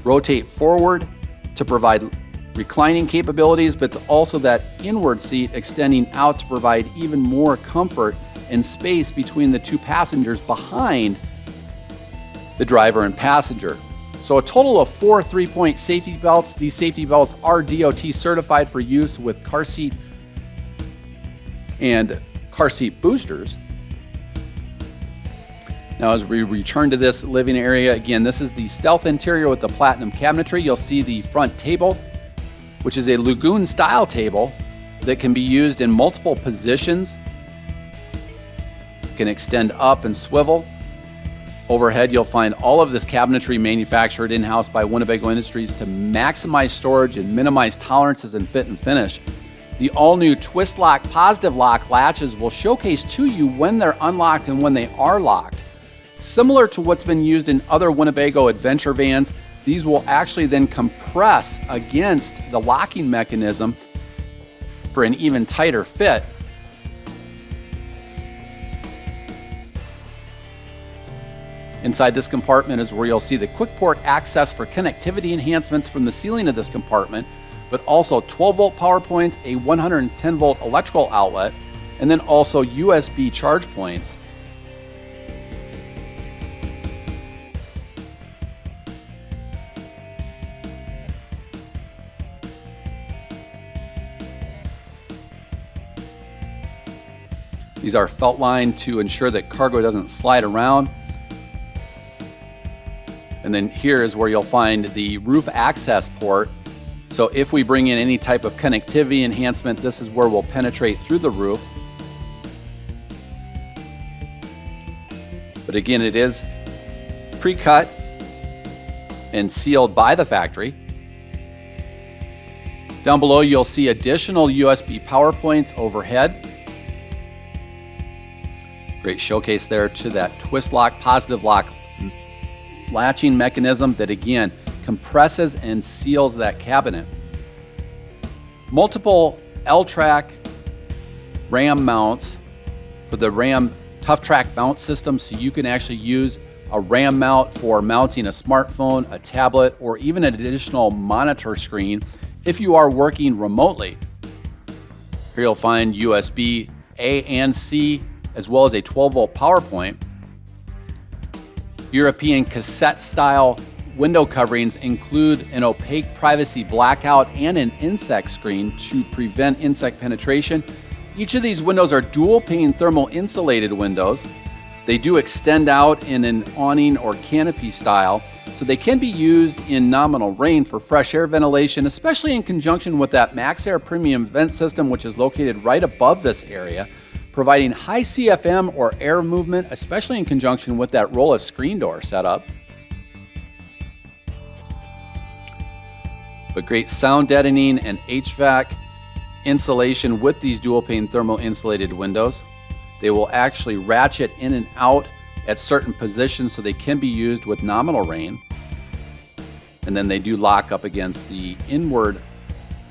rotate forward to provide reclining capabilities, but also that inward seat extending out to provide even more comfort and space between the two passengers behind the driver and passenger. So a total of 4 3-point safety belts. These safety belts are DOT certified for use with car seat and car seat boosters. Now as we return to this living area, again, this is the stealth interior with the platinum cabinetry. You'll see the front table, which is a lagoon style table that can be used in multiple positions. It can extend up and swivel. Overhead, you'll find all of this cabinetry manufactured in-house by Winnebago Industries to maximize storage and minimize tolerances in fit and finish. The all-new twist lock, positive lock latches will showcase to you when they're unlocked and when they are locked. Similar to what's been used in other Winnebago adventure vans, these will actually then compress against the locking mechanism for an even tighter fit. Inside this compartment is where you'll see the quick port access for connectivity enhancements from the ceiling of this compartment, but also 12-volt power points, a 110-volt electrical outlet, and then also USB charge points. These are felt lined to ensure that cargo doesn't slide around. And then here is where you'll find the roof access port. So if we bring in any type of connectivity enhancement, this is where we'll penetrate through the roof. But again, it is pre-cut and sealed by the factory. Down below, you'll see additional USB power points overhead. Great showcase there to that twist lock, positive lock latching mechanism that again compresses and seals that cabinet. Multiple L-track RAM mounts for the RAM Tough Track mount system, so you can actually use a RAM mount for mounting a smartphone, a tablet, or even an additional monitor screen if you are working remotely. Here you'll find USB A and C, as well as a 12-volt power point. European cassette style window coverings include an opaque privacy blackout and an insect screen to prevent insect penetration. Each of these windows are dual pane thermal insulated windows. They do extend out in an awning or canopy style, so they can be used in nominal rain for fresh air ventilation, especially in conjunction with that Max Air Premium vent system, which is located right above this area, providing high CFM or air movement, especially in conjunction with that roll-off screen door setup. But great sound deadening and HVAC insulation with these dual pane thermal insulated windows. They will actually ratchet in and out at certain positions, so they can be used with nominal rain. And then they do lock up against the inward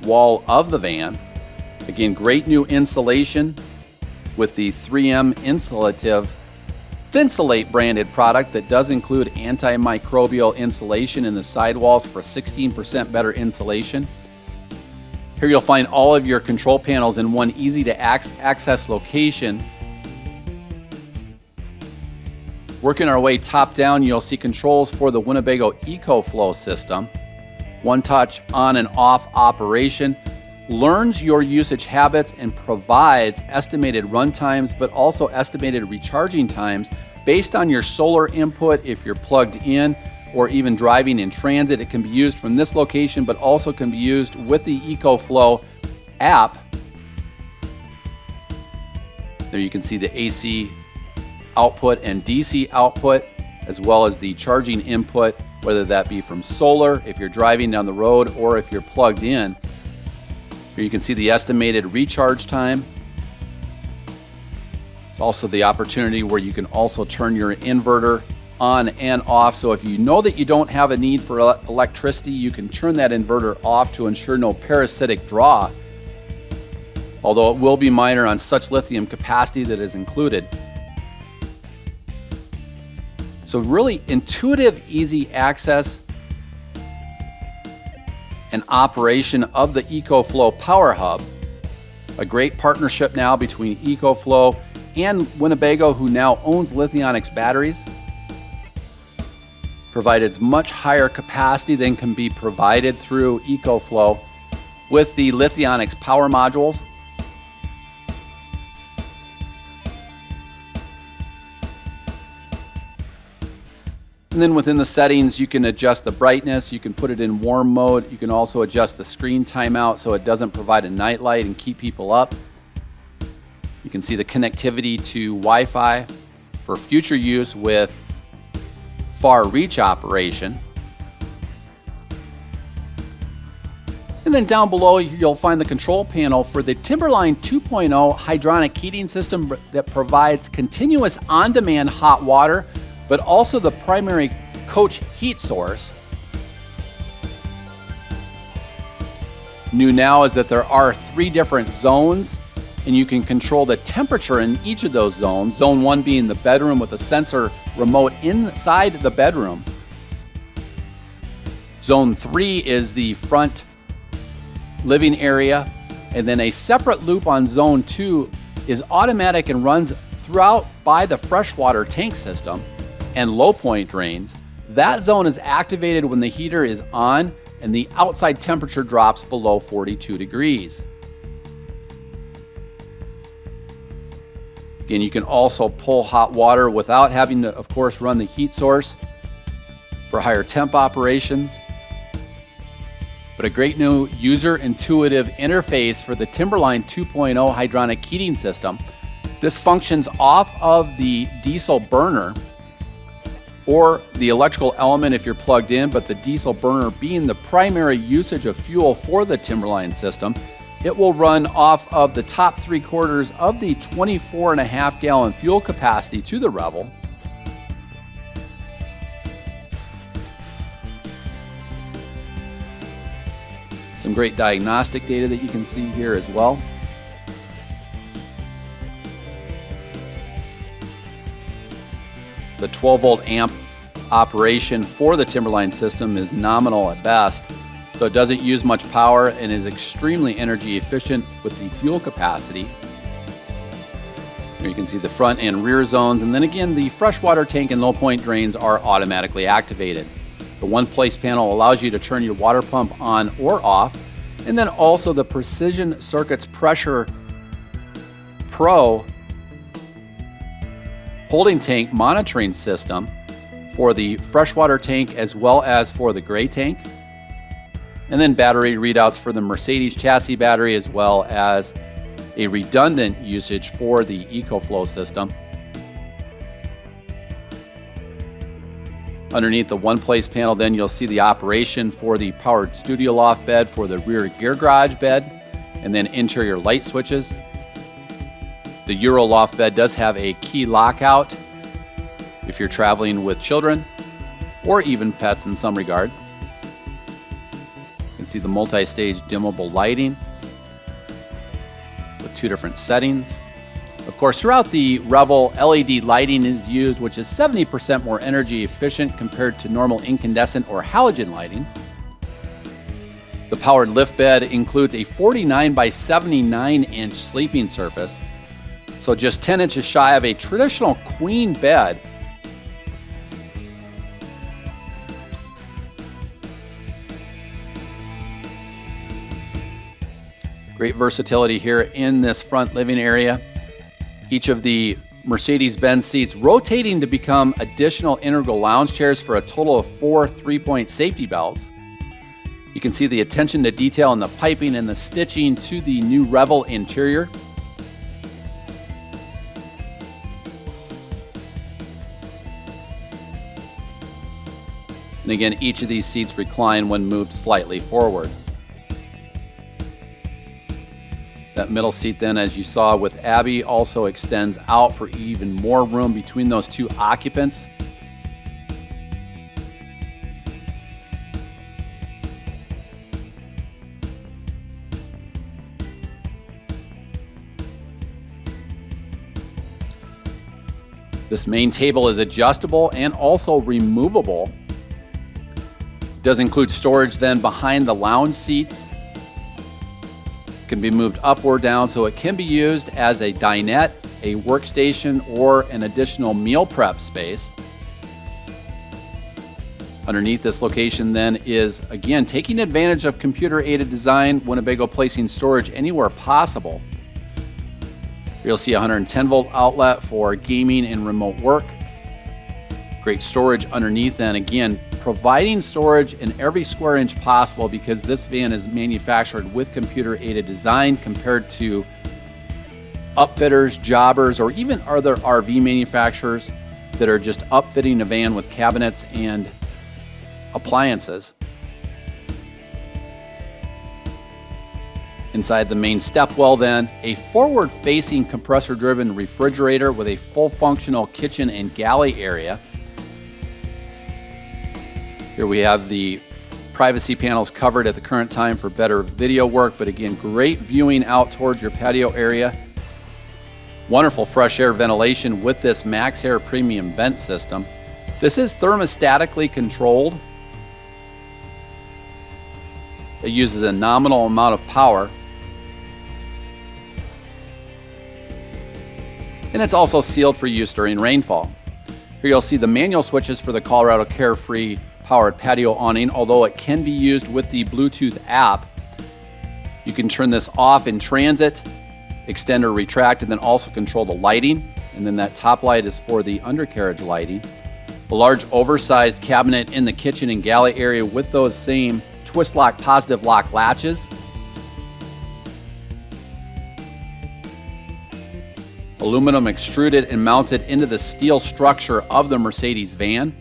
wall of the van. Again, great new insulation with the 3M Insulative Thinsulate branded product that does include antimicrobial insulation in the sidewalls for 16% better insulation. Here you'll find all of your control panels in one easy to access location. Working our way top down, you'll see controls for the Winnebago EcoFlow system. One touch on and off operation. Learns your usage habits and provides estimated run times, but also estimated recharging times based on your solar input. If you're plugged in or even driving in transit, it can be used from this location, but also can be used with the EcoFlow app. There you can see the AC output and DC output, as well as the charging input, whether that be from solar, if you're driving down the road, or if you're plugged in. Here you can see the estimated recharge time. It's also the opportunity where you can also turn your inverter on and off. So if you know that you don't have a need for electricity, you can turn that inverter off to ensure no parasitic draw, although it will be minor on such lithium capacity that is included. So really intuitive, easy access and operation of the EcoFlow Power Hub. A great partnership now between EcoFlow and Winnebago, who now owns Lithionics batteries. Provides much higher capacity than can be provided through EcoFlow with the Lithionics power modules. And then within the settings, you can adjust the brightness, you can put it in warm mode, you can also adjust the screen timeout so it doesn't provide a night light and keep people up. You can see the connectivity to Wi-Fi for future use with far reach operation. And then down below, you'll find the control panel for the Timberline 2.0 hydronic heating system that provides continuous on-demand hot water, but also the primary coach heat source. New now is that there are 3 different zones, and you can control the temperature in each of those zones. Zone 1 being the bedroom with a sensor remote inside the bedroom. Zone 3 is the front living area, and then a separate loop on Zone 2 is automatic and runs throughout by the freshwater tank system and low point drains. That zone is activated when the heater is on and the outside temperature drops below 42 degrees. Again, you can also pull hot water without having to, of course, run the heat source for higher temp operations. But a great new user-intuitive interface for the Timberline 2.0 hydronic heating system. This functions off of the diesel burner or the electrical element if you're plugged in, but the diesel burner being the primary usage of fuel for the Timberline system. It will run off of the top 3/4 of the 24.5 gallon fuel capacity to the Revel. Some great diagnostic data that you can see here as well. The 12 volt amp operation for the Timberline system is nominal at best, so it doesn't use much power and is extremely energy efficient with the fuel capacity. Here you can see the front and rear zones, and then again the freshwater tank and low point drains are automatically activated. The one place panel allows you to turn your water pump on or off, and then also the Precision Circuits Pressure Pro holding tank monitoring system for the freshwater tank as well as for the gray tank. And then battery readouts for the Mercedes chassis battery as well as a redundant usage for the EcoFlow system. Underneath the one place panel, then you'll see the operation for the powered studio loft bed, for the rear gear garage bed, and then interior light switches. The Euro loft bed does have a key lockout if you're traveling with children or even pets in some regard. You can see the multi-stage dimmable lighting with 2 different settings. Of course, throughout the Revel, LED lighting is used, which is 70% more energy efficient compared to normal incandescent or halogen lighting. The powered lift bed includes a 49 by 79 inch sleeping surface, so just 10 inches shy of a traditional queen bed. Great versatility here in this front living area. Each of the Mercedes-Benz seats rotating to become additional integral lounge chairs for a total of 4 3-point safety belts. You can see the attention to detail in the piping and the stitching to the new Revel interior. And again, each of these seats recline when moved slightly forward. That middle seat then, as you saw with Abby, also extends out for even more room between those 2 occupants. This main table is adjustable and also removable. It does include storage then behind the lounge seats. Can be moved up or down, so it can be used as a dinette, a workstation, or an additional meal prep space. Underneath this location then is, again, taking advantage of computer-aided design, Winnebago placing storage anywhere possible. You'll see a 110 volt outlet for gaming and remote work. Great storage underneath, and again, providing storage in every square inch possible because this van is manufactured with computer-aided design compared to upfitters, jobbers, or even other RV manufacturers that are just upfitting a van with cabinets and appliances. Inside the main stepwell then, a forward-facing compressor-driven refrigerator with a full functional kitchen and galley area. Here we have the privacy panels covered at the current time for better video work, but again, great viewing out towards your patio area. Wonderful fresh air ventilation with this Max Air premium vent system. This is thermostatically controlled. It uses a nominal amount of power. And it's also sealed for use during rainfall. Here you'll see the manual switches for the Colorado Carefree powered patio awning, although it can be used with the Bluetooth app. You can turn this off in transit, extend or retract, and then also control the lighting. And then that top light is for the undercarriage lighting. A large oversized cabinet in the kitchen and galley area with those same twist lock, positive lock latches. Aluminum extruded and mounted into the steel structure of the Mercedes van.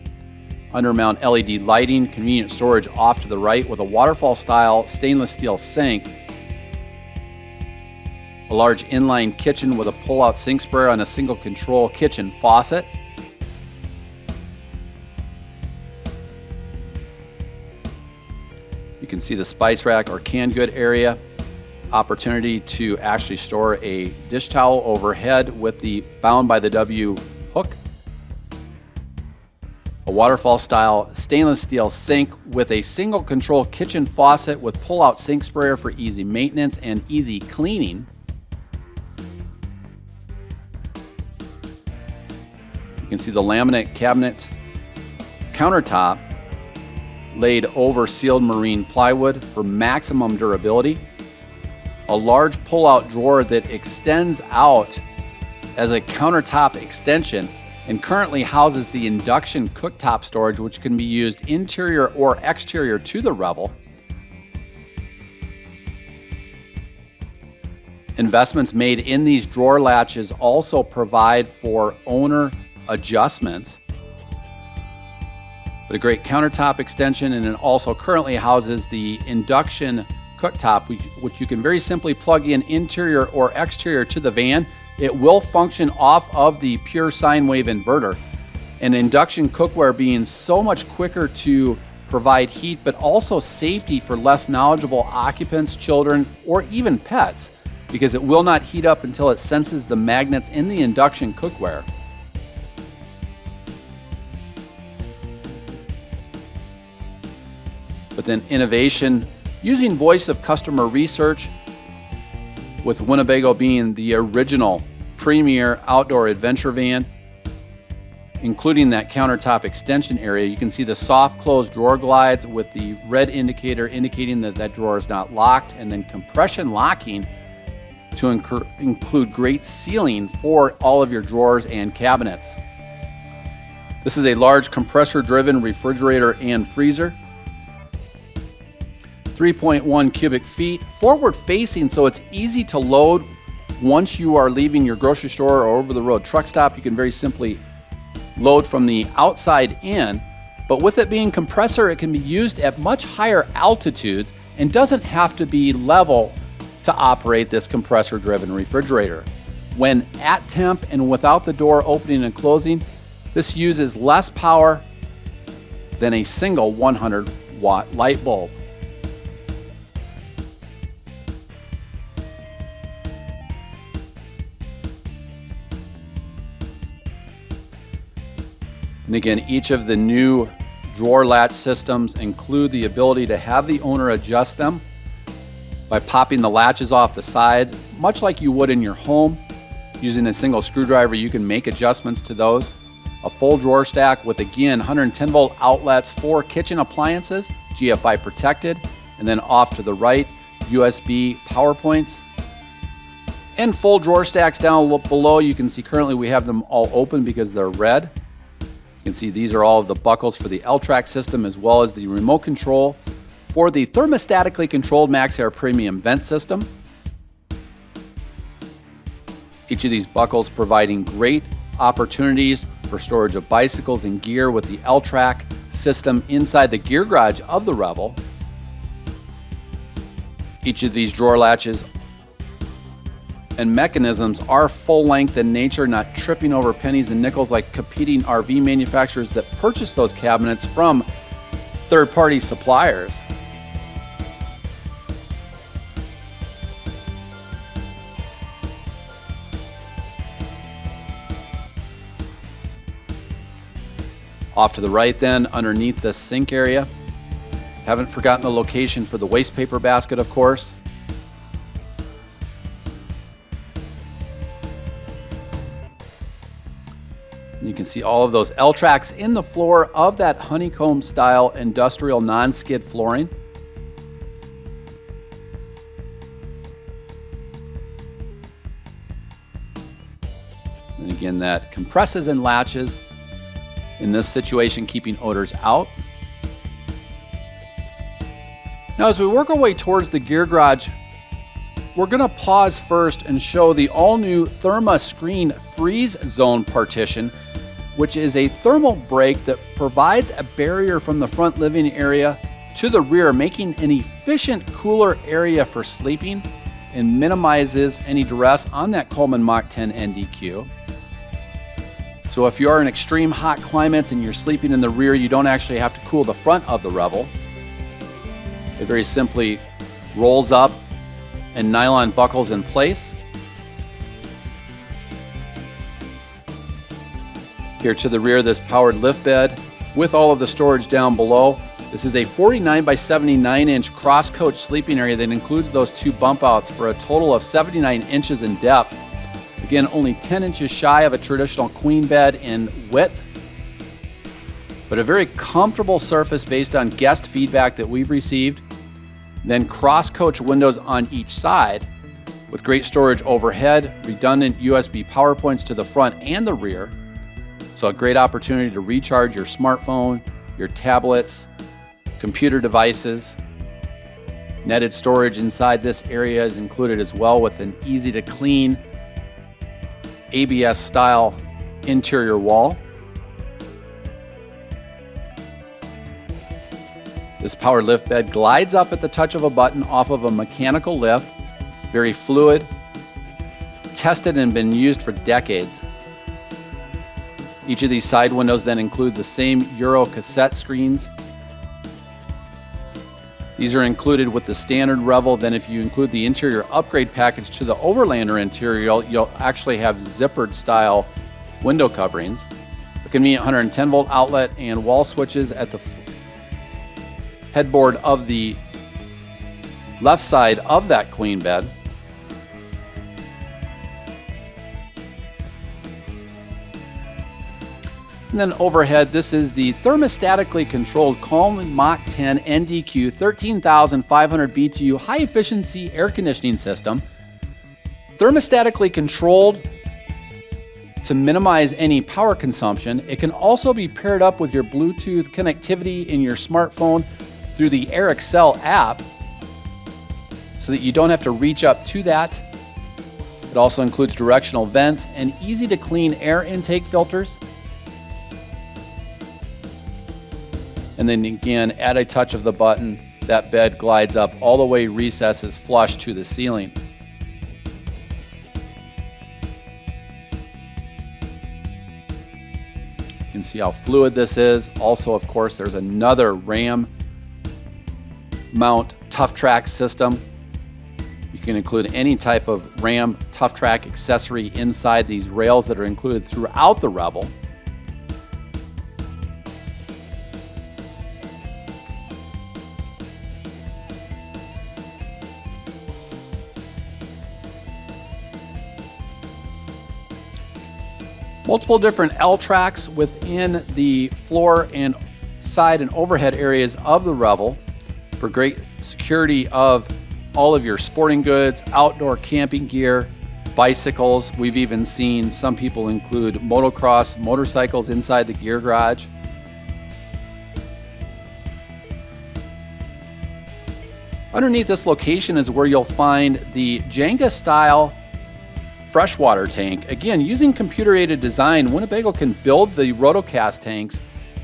Undermount LED lighting, convenient storage off to the right with a waterfall style stainless steel sink. A large inline kitchen with a pull-out sink sprayer on a single control kitchen faucet. You can see the spice rack or canned good area. Opportunity to actually store a dish towel overhead with the bound by the W hook. A waterfall style stainless steel sink with a single control kitchen faucet with pull-out sink sprayer for easy maintenance and easy cleaning. You can see the laminate cabinets countertop laid over sealed marine plywood for maximum durability. A large pull-out drawer that extends out as a countertop extension and currently houses the induction cooktop storage, which can be used interior or exterior to the Revel. Investments made in these drawer latches also provide for owner adjustments. But a great countertop extension, and it also currently houses the induction cooktop, which you can very simply plug in interior or exterior to the van. It will function off of the pure sine wave inverter. And induction cookware being so much quicker to provide heat, but also safety for less knowledgeable occupants, children, or even pets, because it will not heat up until it senses the magnets in the induction cookware. But then innovation, using voice of customer research, with Winnebago being the original premier outdoor adventure van, including that countertop extension area. You can see the soft closed drawer glides with the red indicator indicating that that drawer is not locked, and then compression locking to include great sealing for all of your drawers and cabinets. This is a large compressor driven refrigerator and freezer. 3.1 cubic feet, forward facing, so it's easy to load. Once you are leaving your grocery store or over the road truck stop, you can very simply load from the outside in. But with it being compressor, it can be used at much higher altitudes and doesn't have to be level to operate this compressor driven refrigerator. When at temp and without the door opening and closing, this uses less power than a single 100 watt light bulb. And again, each of the new drawer latch systems include the ability to have the owner adjust them by popping the latches off the sides, much like you would in your home. Using a single screwdriver, you can make adjustments to those. A full drawer stack with, again, 110 volt outlets for kitchen appliances, GFI protected, and then off to the right, USB power points. And full drawer stacks down below. You can see currently we have them all open because they're red. can see these are all of the buckles for the L-Track system, as well as the remote control for the thermostatically controlled Max Air Premium vent system. Each of these buckles providing great opportunities for storage of bicycles and gear with the L-Track system inside the gear garage of the Revel. Each of these drawer latches and mechanisms are full length in nature, not tripping over pennies and nickels like competing RV manufacturers that purchase those cabinets from third-party suppliers. Off to the right then, underneath the sink area, haven't forgotten the location for the waste paper basket, of course. You can see all of those L-Tracks in the floor of that honeycomb style industrial non-skid flooring. And again, that compresses and latches, in this situation keeping odors out. Now as we work our way towards the gear garage, we're going to pause first and show the all-new ThermaScreen freeze zone partition, which is a thermal break that provides a barrier from the front living area to the rear, making an efficient cooler area for sleeping and minimizes any duress on that Coleman Mach 10 NDQ. So if you are in extreme hot climates and you're sleeping in the rear, you don't actually have to cool the front of the Revel. It very simply rolls up and nylon buckles in place. Here to the rear, this powered lift bed with all of the storage down below. This is a 49 by 79 inch cross coach sleeping area that includes those two bump outs for a total of 79 inches in depth. Again, only 10 inches shy of a traditional queen bed in width, but a very comfortable surface based on guest feedback that we've received. Then cross coach windows on each side with great storage overhead, redundant USB power points to the front and the rear. So a great opportunity to recharge your smartphone, your tablets, computer devices. Netted storage inside this area is included as well, with an easy to clean ABS style interior wall. This power lift bed glides up at the touch of a button off of a mechanical lift. Very fluid, tested and been used for decades. Each of these side windows then include the same Euro cassette screens. These are included with the standard Revel. Then if you include the interior upgrade package to the Overlander interior, you'll actually have zippered style window coverings. A convenient 110 volt outlet and wall switches at the headboard of the left side of that queen bed. And then overhead, this is the thermostatically controlled Coleman Mach 10 NDQ 13,500 BTU high efficiency air conditioning system. Thermostatically controlled to minimize any power consumption. It can also be paired up with your Bluetooth connectivity in your smartphone through the Air Excel app so that you don't have to reach up to that. It also includes directional vents and easy to clean air intake filters. And then again, at a touch of the button, that bed glides up all the way, recesses flush to the ceiling. You can see how fluid this is. Also, of course, there's another RAM mount tough track system. You can include any type of RAM tough track accessory inside these rails that are included throughout the Revel. Multiple different L-Tracks within the floor and side and overhead areas of the Revel for great security of all of your sporting goods, outdoor camping gear, bicycles. We've even seen some people include motocross motorcycles inside the gear garage. Underneath this location is where you'll find the Jenga style freshwater tank. Again, using computer-aided design, Winnebago can build the rotocast tanks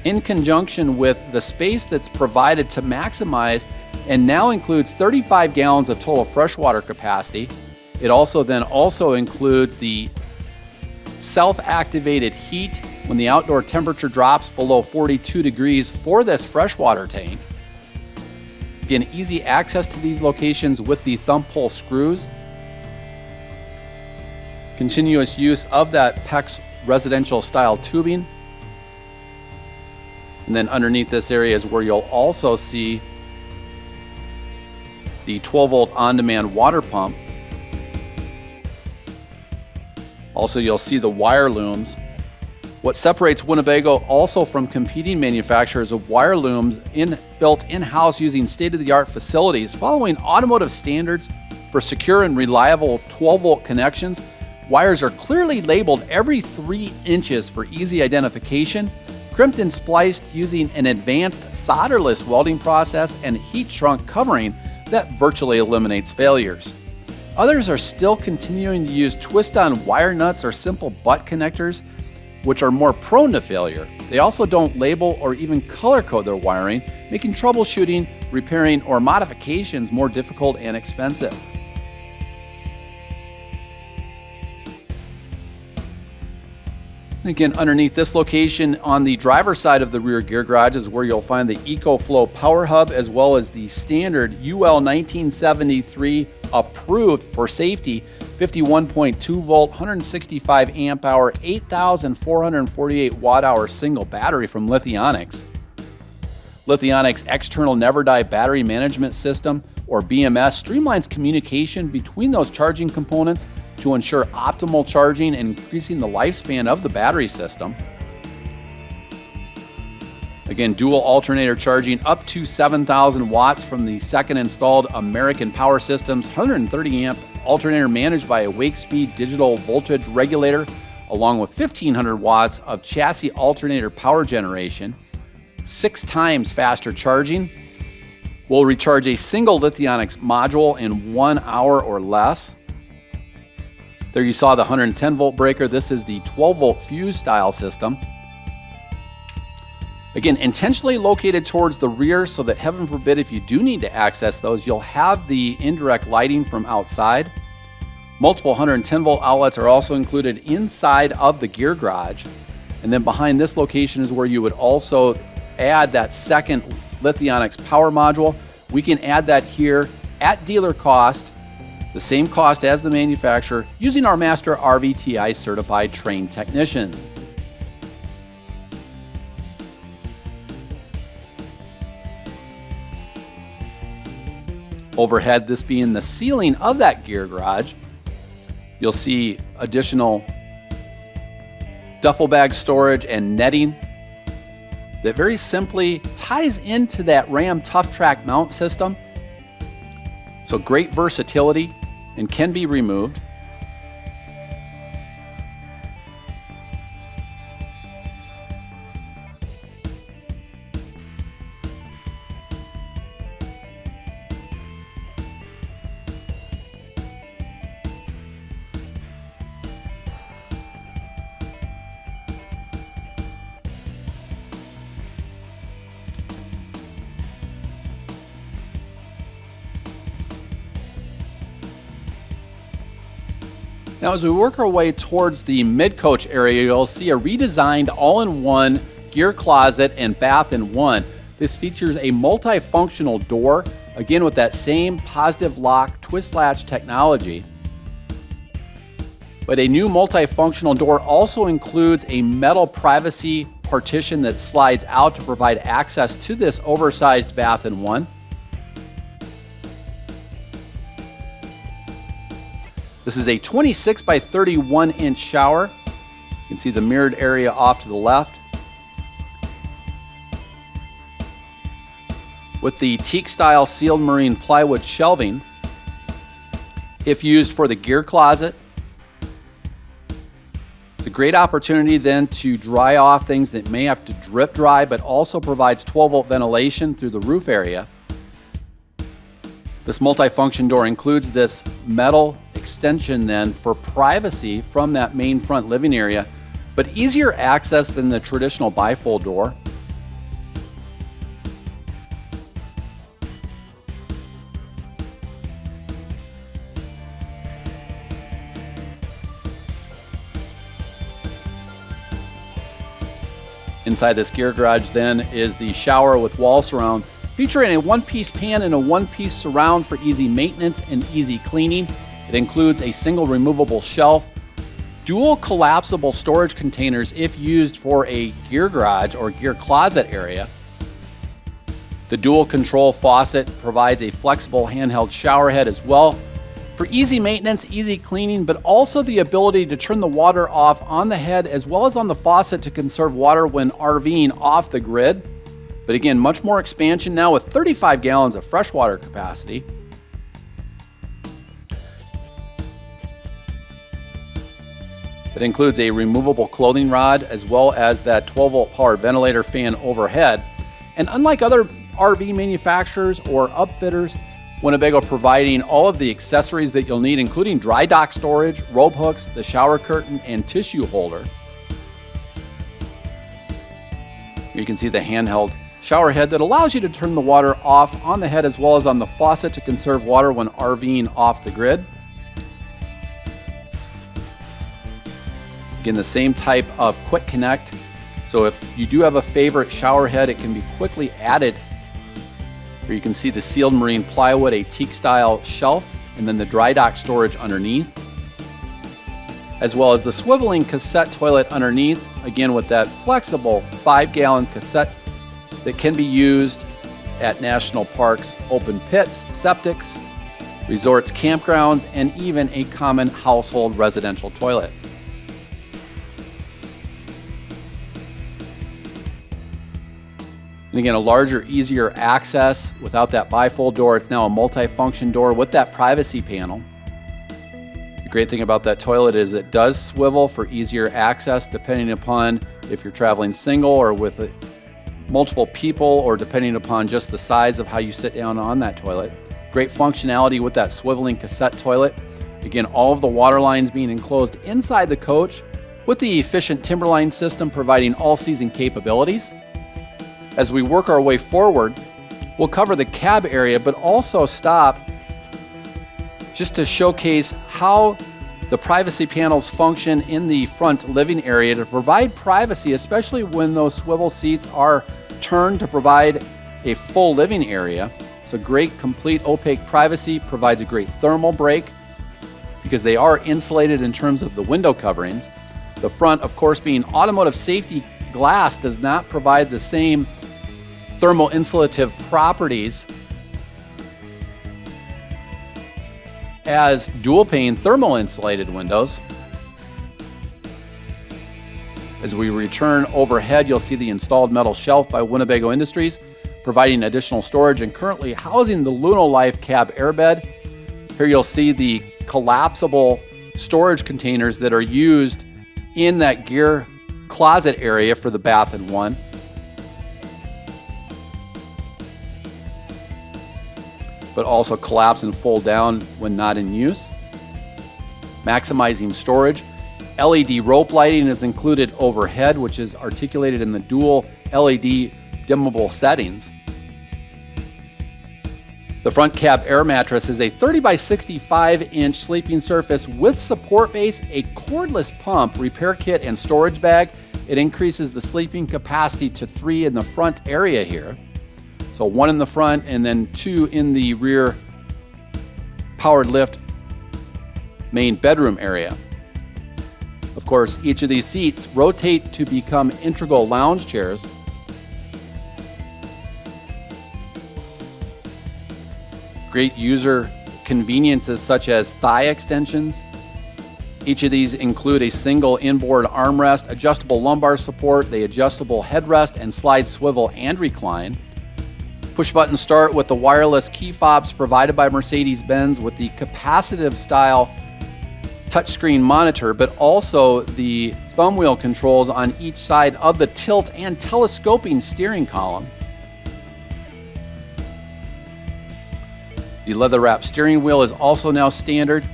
in conjunction with the space that's provided to maximize, and now includes 35 gallons of total freshwater capacity. It also includes the self-activated heat when the outdoor temperature drops below 42 degrees for this freshwater tank. Again, easy access to these locations with the thumb pull screws. Continuous use of that PEX residential style tubing. And then underneath this area is where you'll also see the 12-volt on-demand water pump. Also, you'll see the wire looms. What separates Winnebago also from competing manufacturers of wire looms built in-house using state-of-the-art facilities, following automotive standards for secure and reliable 12-volt connections. Wires are clearly labeled every 3 inches for easy identification, crimped and spliced using an advanced solderless welding process and heat shrunk covering that virtually eliminates failures. Others are still continuing to use twist-on wire nuts or simple butt connectors, which are more prone to failure. They also don't label or even color code their wiring, making troubleshooting, repairing, or modifications more difficult and expensive. Again, underneath this location on the driver's side of the rear gear garage is where you'll find the EcoFlow power hub, as well as the standard UL 1973 approved for safety 51.2 volt, 165 amp hour, 8,448 watt hour single battery from Lithionics. Lithionics' external never die battery management system, or BMS, streamlines communication between those charging components to ensure optimal charging and increasing the lifespan of the battery system. Again, dual alternator charging up to 7,000 watts from the second installed American Power Systems 130 amp alternator managed by a wake speed digital voltage regulator, along with 1,500 watts of chassis alternator power generation, 6 times faster charging. Will recharge a single Lithionics module in 1 hour or less. There you saw the 110 volt breaker. This is the 12 volt fuse style system. Again, intentionally located towards the rear so that, heaven forbid, if you do need to access those, you'll have the indirect lighting from outside. Multiple 110 volt outlets are also included inside of the gear garage. And then behind this location is where you would also add that second Lithionics power module. We can add that here at dealer cost, the same cost as the manufacturer, using our master RVTI certified trained technicians. Overhead, this being the ceiling of that gear garage, you'll see additional duffel bag storage and netting that very simply ties into that Ram Tough Track mount system. So great versatility and can be removed. Now, as we work our way towards the mid-coach area, you'll see a redesigned all-in-one gear closet and bath-in-one. This features a multifunctional door, again with that same positive lock twist latch technology. But a new multifunctional door also includes a metal privacy partition that slides out to provide access to this oversized bath-in-one. This is a 26 by 31 inch shower. You can see the mirrored area off to the left. With the teak style sealed marine plywood shelving, if used for the gear closet, It's a great opportunity then to dry off things that may have to drip dry, but also provides 12-volt ventilation through the roof area. This multifunction door includes this metal extension then for privacy from that main front living area, but easier access than the traditional bifold door. Inside this gear garage then is the shower with wall surround, featuring a one-piece pan and a one-piece surround for easy maintenance and easy cleaning. It includes a single removable shelf, dual collapsible storage containers if used for a gear garage or gear closet area. The dual control faucet provides a flexible handheld shower head as well for easy maintenance, easy cleaning, but also the ability to turn the water off on the head as well as on the faucet to conserve water when RVing off the grid. But again, much more expansion now with 35 gallons of freshwater capacity. It includes a removable clothing rod as well as that 12-volt power ventilator fan overhead. And unlike other RV manufacturers or upfitters, Winnebago providing all of the accessories that you'll need, including dry dock storage, robe hooks, the shower curtain, and tissue holder. You can see the handheld shower head that allows you to turn the water off on the head as well as on the faucet to conserve water when RVing off the grid. Again, the same type of quick connect. So if you do have a favorite shower head, it can be quickly added. Here you can see the sealed marine plywood, a teak style shelf, and then the dry dock storage underneath, as well as the swiveling cassette toilet underneath, again with that flexible 5-gallon cassette that can be used at national parks, open pits, septics, resorts, campgrounds, and even a common household residential toilet. And again, a larger, easier access without that bifold door. It's now a multi-function door with that privacy panel. The great thing about that toilet is it does swivel for easier access depending upon if you're traveling single or with multiple people, or depending upon just the size of how you sit down on that toilet. Great functionality with that swiveling cassette toilet. Again, all of the water lines being enclosed inside the coach with the efficient Timberline system providing all-season capabilities. As we work our way forward, we'll cover the cab area, but also stop just to showcase how the privacy panels function in the front living area to provide privacy, especially when those swivel seats are turned to provide a full living area. So great, complete opaque privacy, provides a great thermal break because they are insulated in terms of the window coverings. The front, of course, being automotive safety glass, does not provide the same thermal insulative properties as dual pane thermal insulated windows. As we return overhead, you'll see the installed metal shelf by Winnebago Industries, providing additional storage and currently housing the Lunolife cab airbed. Here you'll see the collapsible storage containers that are used in that gear closet area for the bath and one. But also collapse and fold down when not in use. Maximizing storage. LED rope lighting is included overhead, which is articulated in the dual LED dimmable settings. The front cab air mattress is a 30 by 65-inch sleeping surface with support base, a cordless pump, repair kit, and storage bag. It increases the sleeping capacity to 3 in the front area here. So 1 in the front and then 2 in the rear powered lift main bedroom area. Of course, each of these seats rotate to become integral lounge chairs. Great user conveniences such as thigh extensions. Each of these include a single inboard armrest, adjustable lumbar support, the adjustable headrest, and slide swivel and recline. Push button start with the wireless key fobs provided by Mercedes-Benz with the capacitive style touchscreen monitor, but also the thumb wheel controls on each side of the tilt and telescoping steering column. The leather wrap steering wheel is also now standard,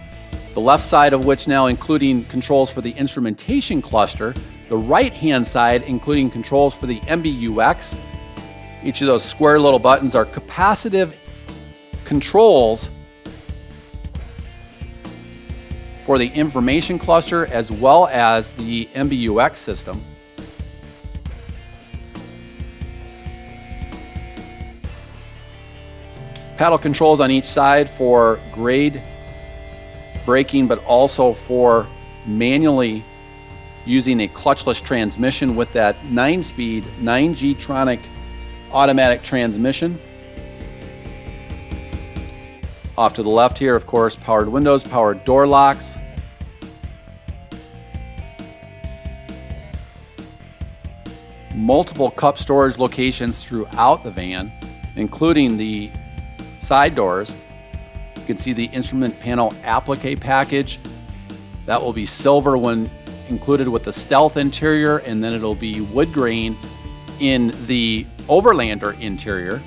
the left side of which now including controls for the instrumentation cluster, the right hand side including controls for the MBUX. Each of those square little buttons are capacitive controls for the information cluster as well as the MBUX system. Paddle controls on each side for grade braking, but also for manually using a clutchless transmission with that 9-speed 9G-tronic automatic transmission. Off to the left here, of course, powered windows, powered door locks. Multiple cup storage locations throughout the van, including the side doors. You can see the instrument panel applique package. That will be silver when included with the Stealth interior, and then it'll be wood grain in the Overlander interior.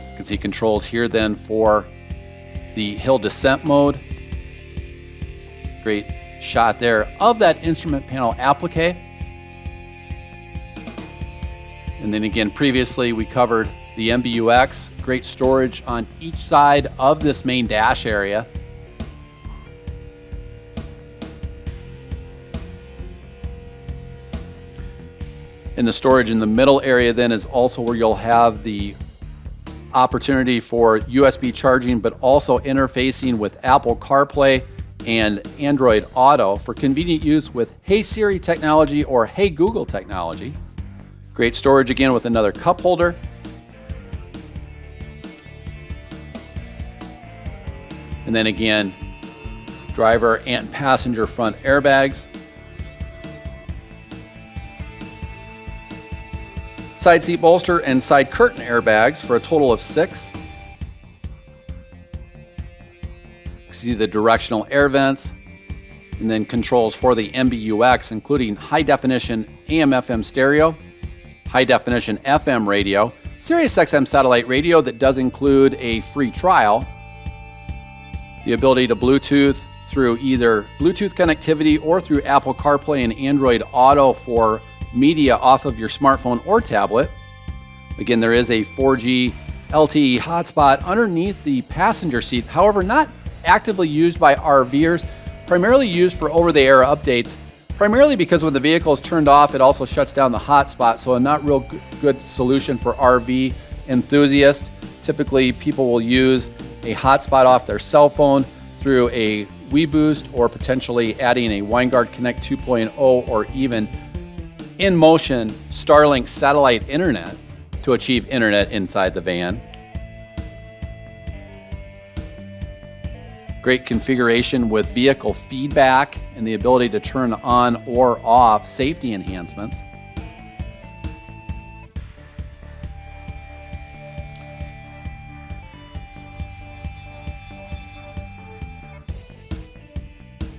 You can see controls here then for the hill descent mode. Great shot there of that instrument panel applique. And then again, previously we covered the MBUX, great storage on each side of this main dash area. And the storage in the middle area then is also where you'll have the opportunity for USB charging, but also interfacing with Apple CarPlay and Android Auto for convenient use with Hey Siri technology or Hey Google technology. Great storage again with another cup holder. And then again, driver and passenger front airbags. Side seat bolster and side curtain airbags for a total of 6. You see the directional air vents, and then controls for the MBUX, including high definition AM/FM stereo, high definition FM radio, Sirius XM satellite radio that does include a free trial, the ability to Bluetooth through either Bluetooth connectivity or through Apple CarPlay and Android Auto for media off of your smartphone or tablet. Again, there is a 4G LTE hotspot underneath the passenger seat, however, not actively used by RVers, primarily used for over-the-air updates, primarily because when the vehicle is turned off, it also shuts down the hotspot, so a not real good solution for RV enthusiasts. Typically, people will use a hotspot off their cell phone through a WeBoost or potentially adding a Winegard Connect 2.0 or even in motion Starlink satellite internet to achieve internet inside the van. Great configuration with vehicle feedback and the ability to turn on or off safety enhancements.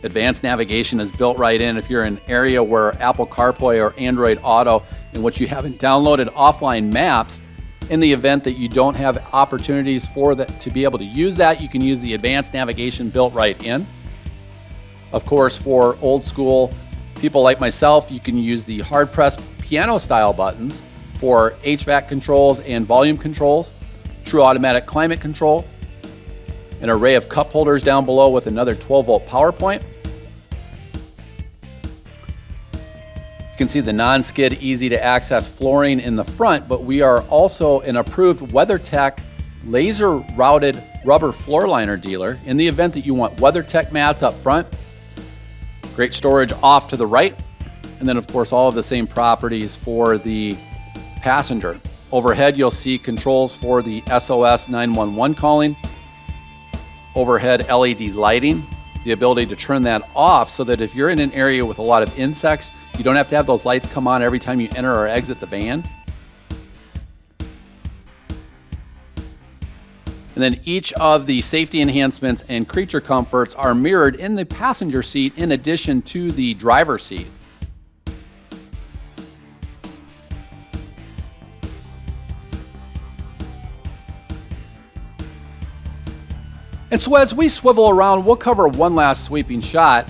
Advanced navigation is built right in if you're in an area where Apple CarPlay or Android Auto in which you haven't downloaded offline maps. In the event that you don't have opportunities for that to be able to use that, you can use the advanced navigation built right in. Of course, for old school people like myself, you can use the hard press piano style buttons for HVAC controls and volume controls, true automatic climate control, an array of cup holders down below with another 12-volt power point. You can see the non-skid, easy to access flooring in the front, but we are also an approved WeatherTech laser routed rubber floor liner dealer in the event that you want WeatherTech mats up front. Great storage off to the right, and then of course all of the same properties for the passenger. Overhead you'll see controls for the SOS 911 calling, overhead LED lighting, the ability to turn that off so that if you're in an area with a lot of insects, you don't have to have those lights come on every time you enter or exit the van. And then each of the safety enhancements and creature comforts are mirrored in the passenger seat in addition to the driver's seat. And so as we swivel around, we'll cover one last sweeping shot.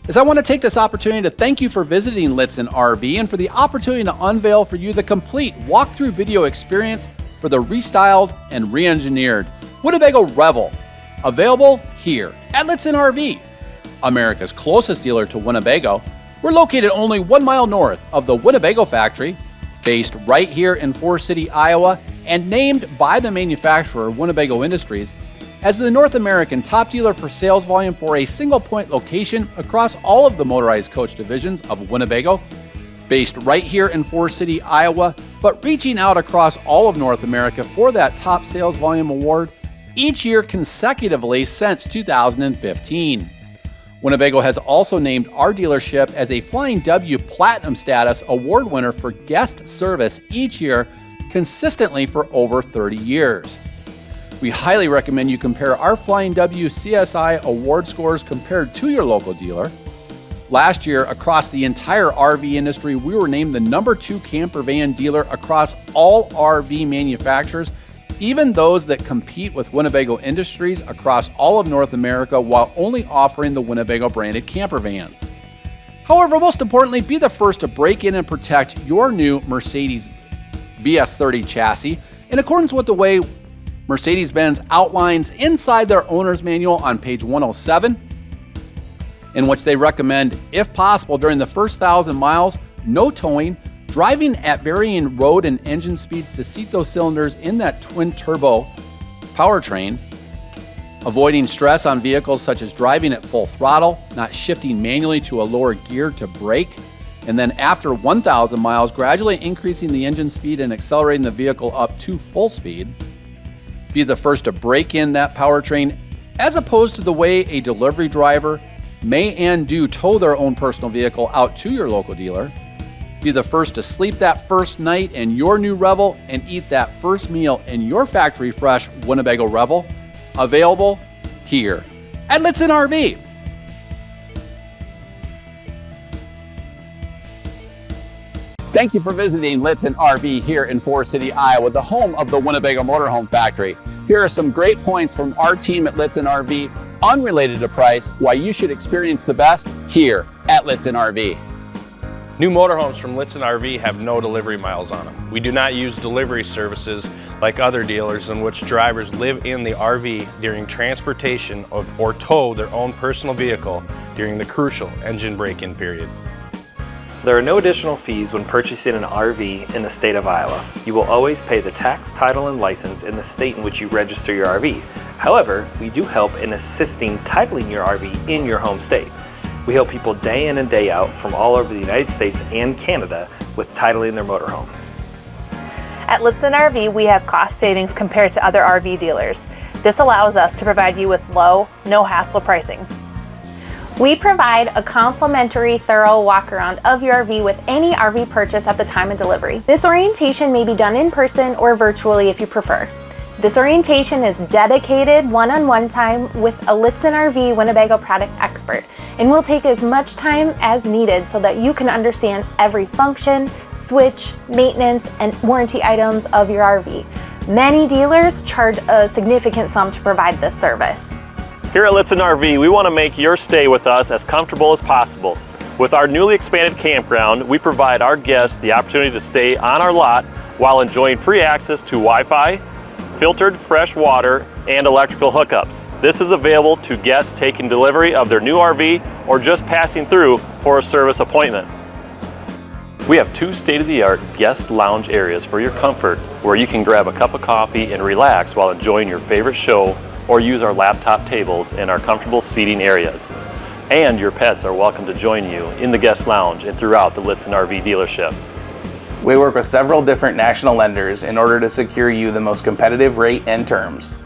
As I want to take this opportunity to thank you for visiting Lichtsinn RV and for the opportunity to unveil for you the complete walkthrough video experience for the restyled and re-engineered Winnebago Revel, available here at Lichtsinn RV, America's closest dealer to Winnebago. We're located only 1 mile north of the Winnebago factory, based right here in Forest City, Iowa, and named by the manufacturer, Winnebago Industries, as the North American top dealer for sales volume for a single point location across all of the motorized coach divisions of Winnebago, based right here in Forest City, Iowa, but reaching out across all of North America for that top sales volume award each year consecutively since 2015. Winnebago has also named our dealership as a Flying W Platinum status award winner for guest service each year consistently for over 30 years. We highly recommend you compare our Flying W CSI award scores compared to your local dealer. Last year, across the entire RV industry, we were named the #2 camper van dealer across all RV manufacturers, even those that compete with Winnebago Industries across all of North America while only offering the Winnebago branded camper vans. However, most importantly, be the first to break in and protect your new Mercedes VS30 chassis in accordance with the way Mercedes-Benz outlines inside their owner's manual on page 107, in which they recommend, if possible, during the first 1,000 miles, no towing, driving at varying road and engine speeds to seat those cylinders in that twin-turbo powertrain, avoiding stress on vehicles such as driving at full throttle, not shifting manually to a lower gear to brake, and then after 1,000 miles, gradually increasing the engine speed and accelerating the vehicle up to full speed. Be the first to break in that powertrain, as opposed to the way a delivery driver may and do tow their own personal vehicle out to your local dealer. Be the first to sleep that first night in your new Revel and eat that first meal in your factory fresh Winnebago Revel, available here at Lichtsinn RV. Thank you for visiting Lichtsinn RV here in Forest City, Iowa, the home of the Winnebago Motorhome Factory. Here are some great points from our team at Lichtsinn RV, unrelated to price, why you should experience the best here at Lichtsinn RV. New motorhomes from Lichtsinn RV have no delivery miles on them. We do not use delivery services like other dealers in which drivers live in the RV during transportation or tow their own personal vehicle during the crucial engine break-in period. There are no additional fees when purchasing an RV in the state of Iowa. You will always pay the tax, title, and license in the state in which you register your RV. However, we do help in assisting titling your RV in your home state. We help people day in and day out from all over the United States and Canada with titling their motorhome. At Lichtsinn RV, we have cost savings compared to other RV dealers. This allows us to provide you with low, no-hassle pricing. We provide a complimentary thorough walk-around of your RV with any RV purchase at the time of delivery. This orientation may be done in person or virtually if you prefer. This orientation is dedicated one-on-one time with a Lichtsinn RV Winnebago product expert, and will take as much time as needed so that you can understand every function, switch, maintenance, and warranty items of your RV. Many dealers charge a significant sum to provide this service. Here at Lichtsinn RV, we want to make your stay with us as comfortable as possible. With our newly expanded campground, we provide our guests the opportunity to stay on our lot while enjoying free access to Wi-Fi, filtered fresh water, and electrical hookups. This is available to guests taking delivery of their new RV or just passing through for a service appointment. We have 2 state-of-the-art guest lounge areas for your comfort, where you can grab a cup of coffee and relax while enjoying your favorite show, or use our laptop tables in our comfortable seating areas. And your pets are welcome to join you in the guest lounge and throughout the Lichtsinn RV dealership. We work with several different national lenders in order to secure you the most competitive rate and terms.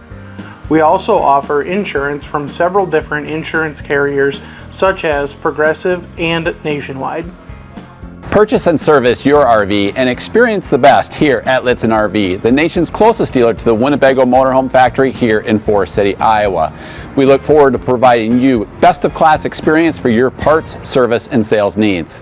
We also offer insurance from several different insurance carriers such as Progressive and Nationwide. Purchase and service your RV and experience the best here at Lichtsinn RV, the nation's closest dealer to the Winnebago Motorhome factory here in Forest City, Iowa. We look forward to providing you best of class experience for your parts, service, and sales needs.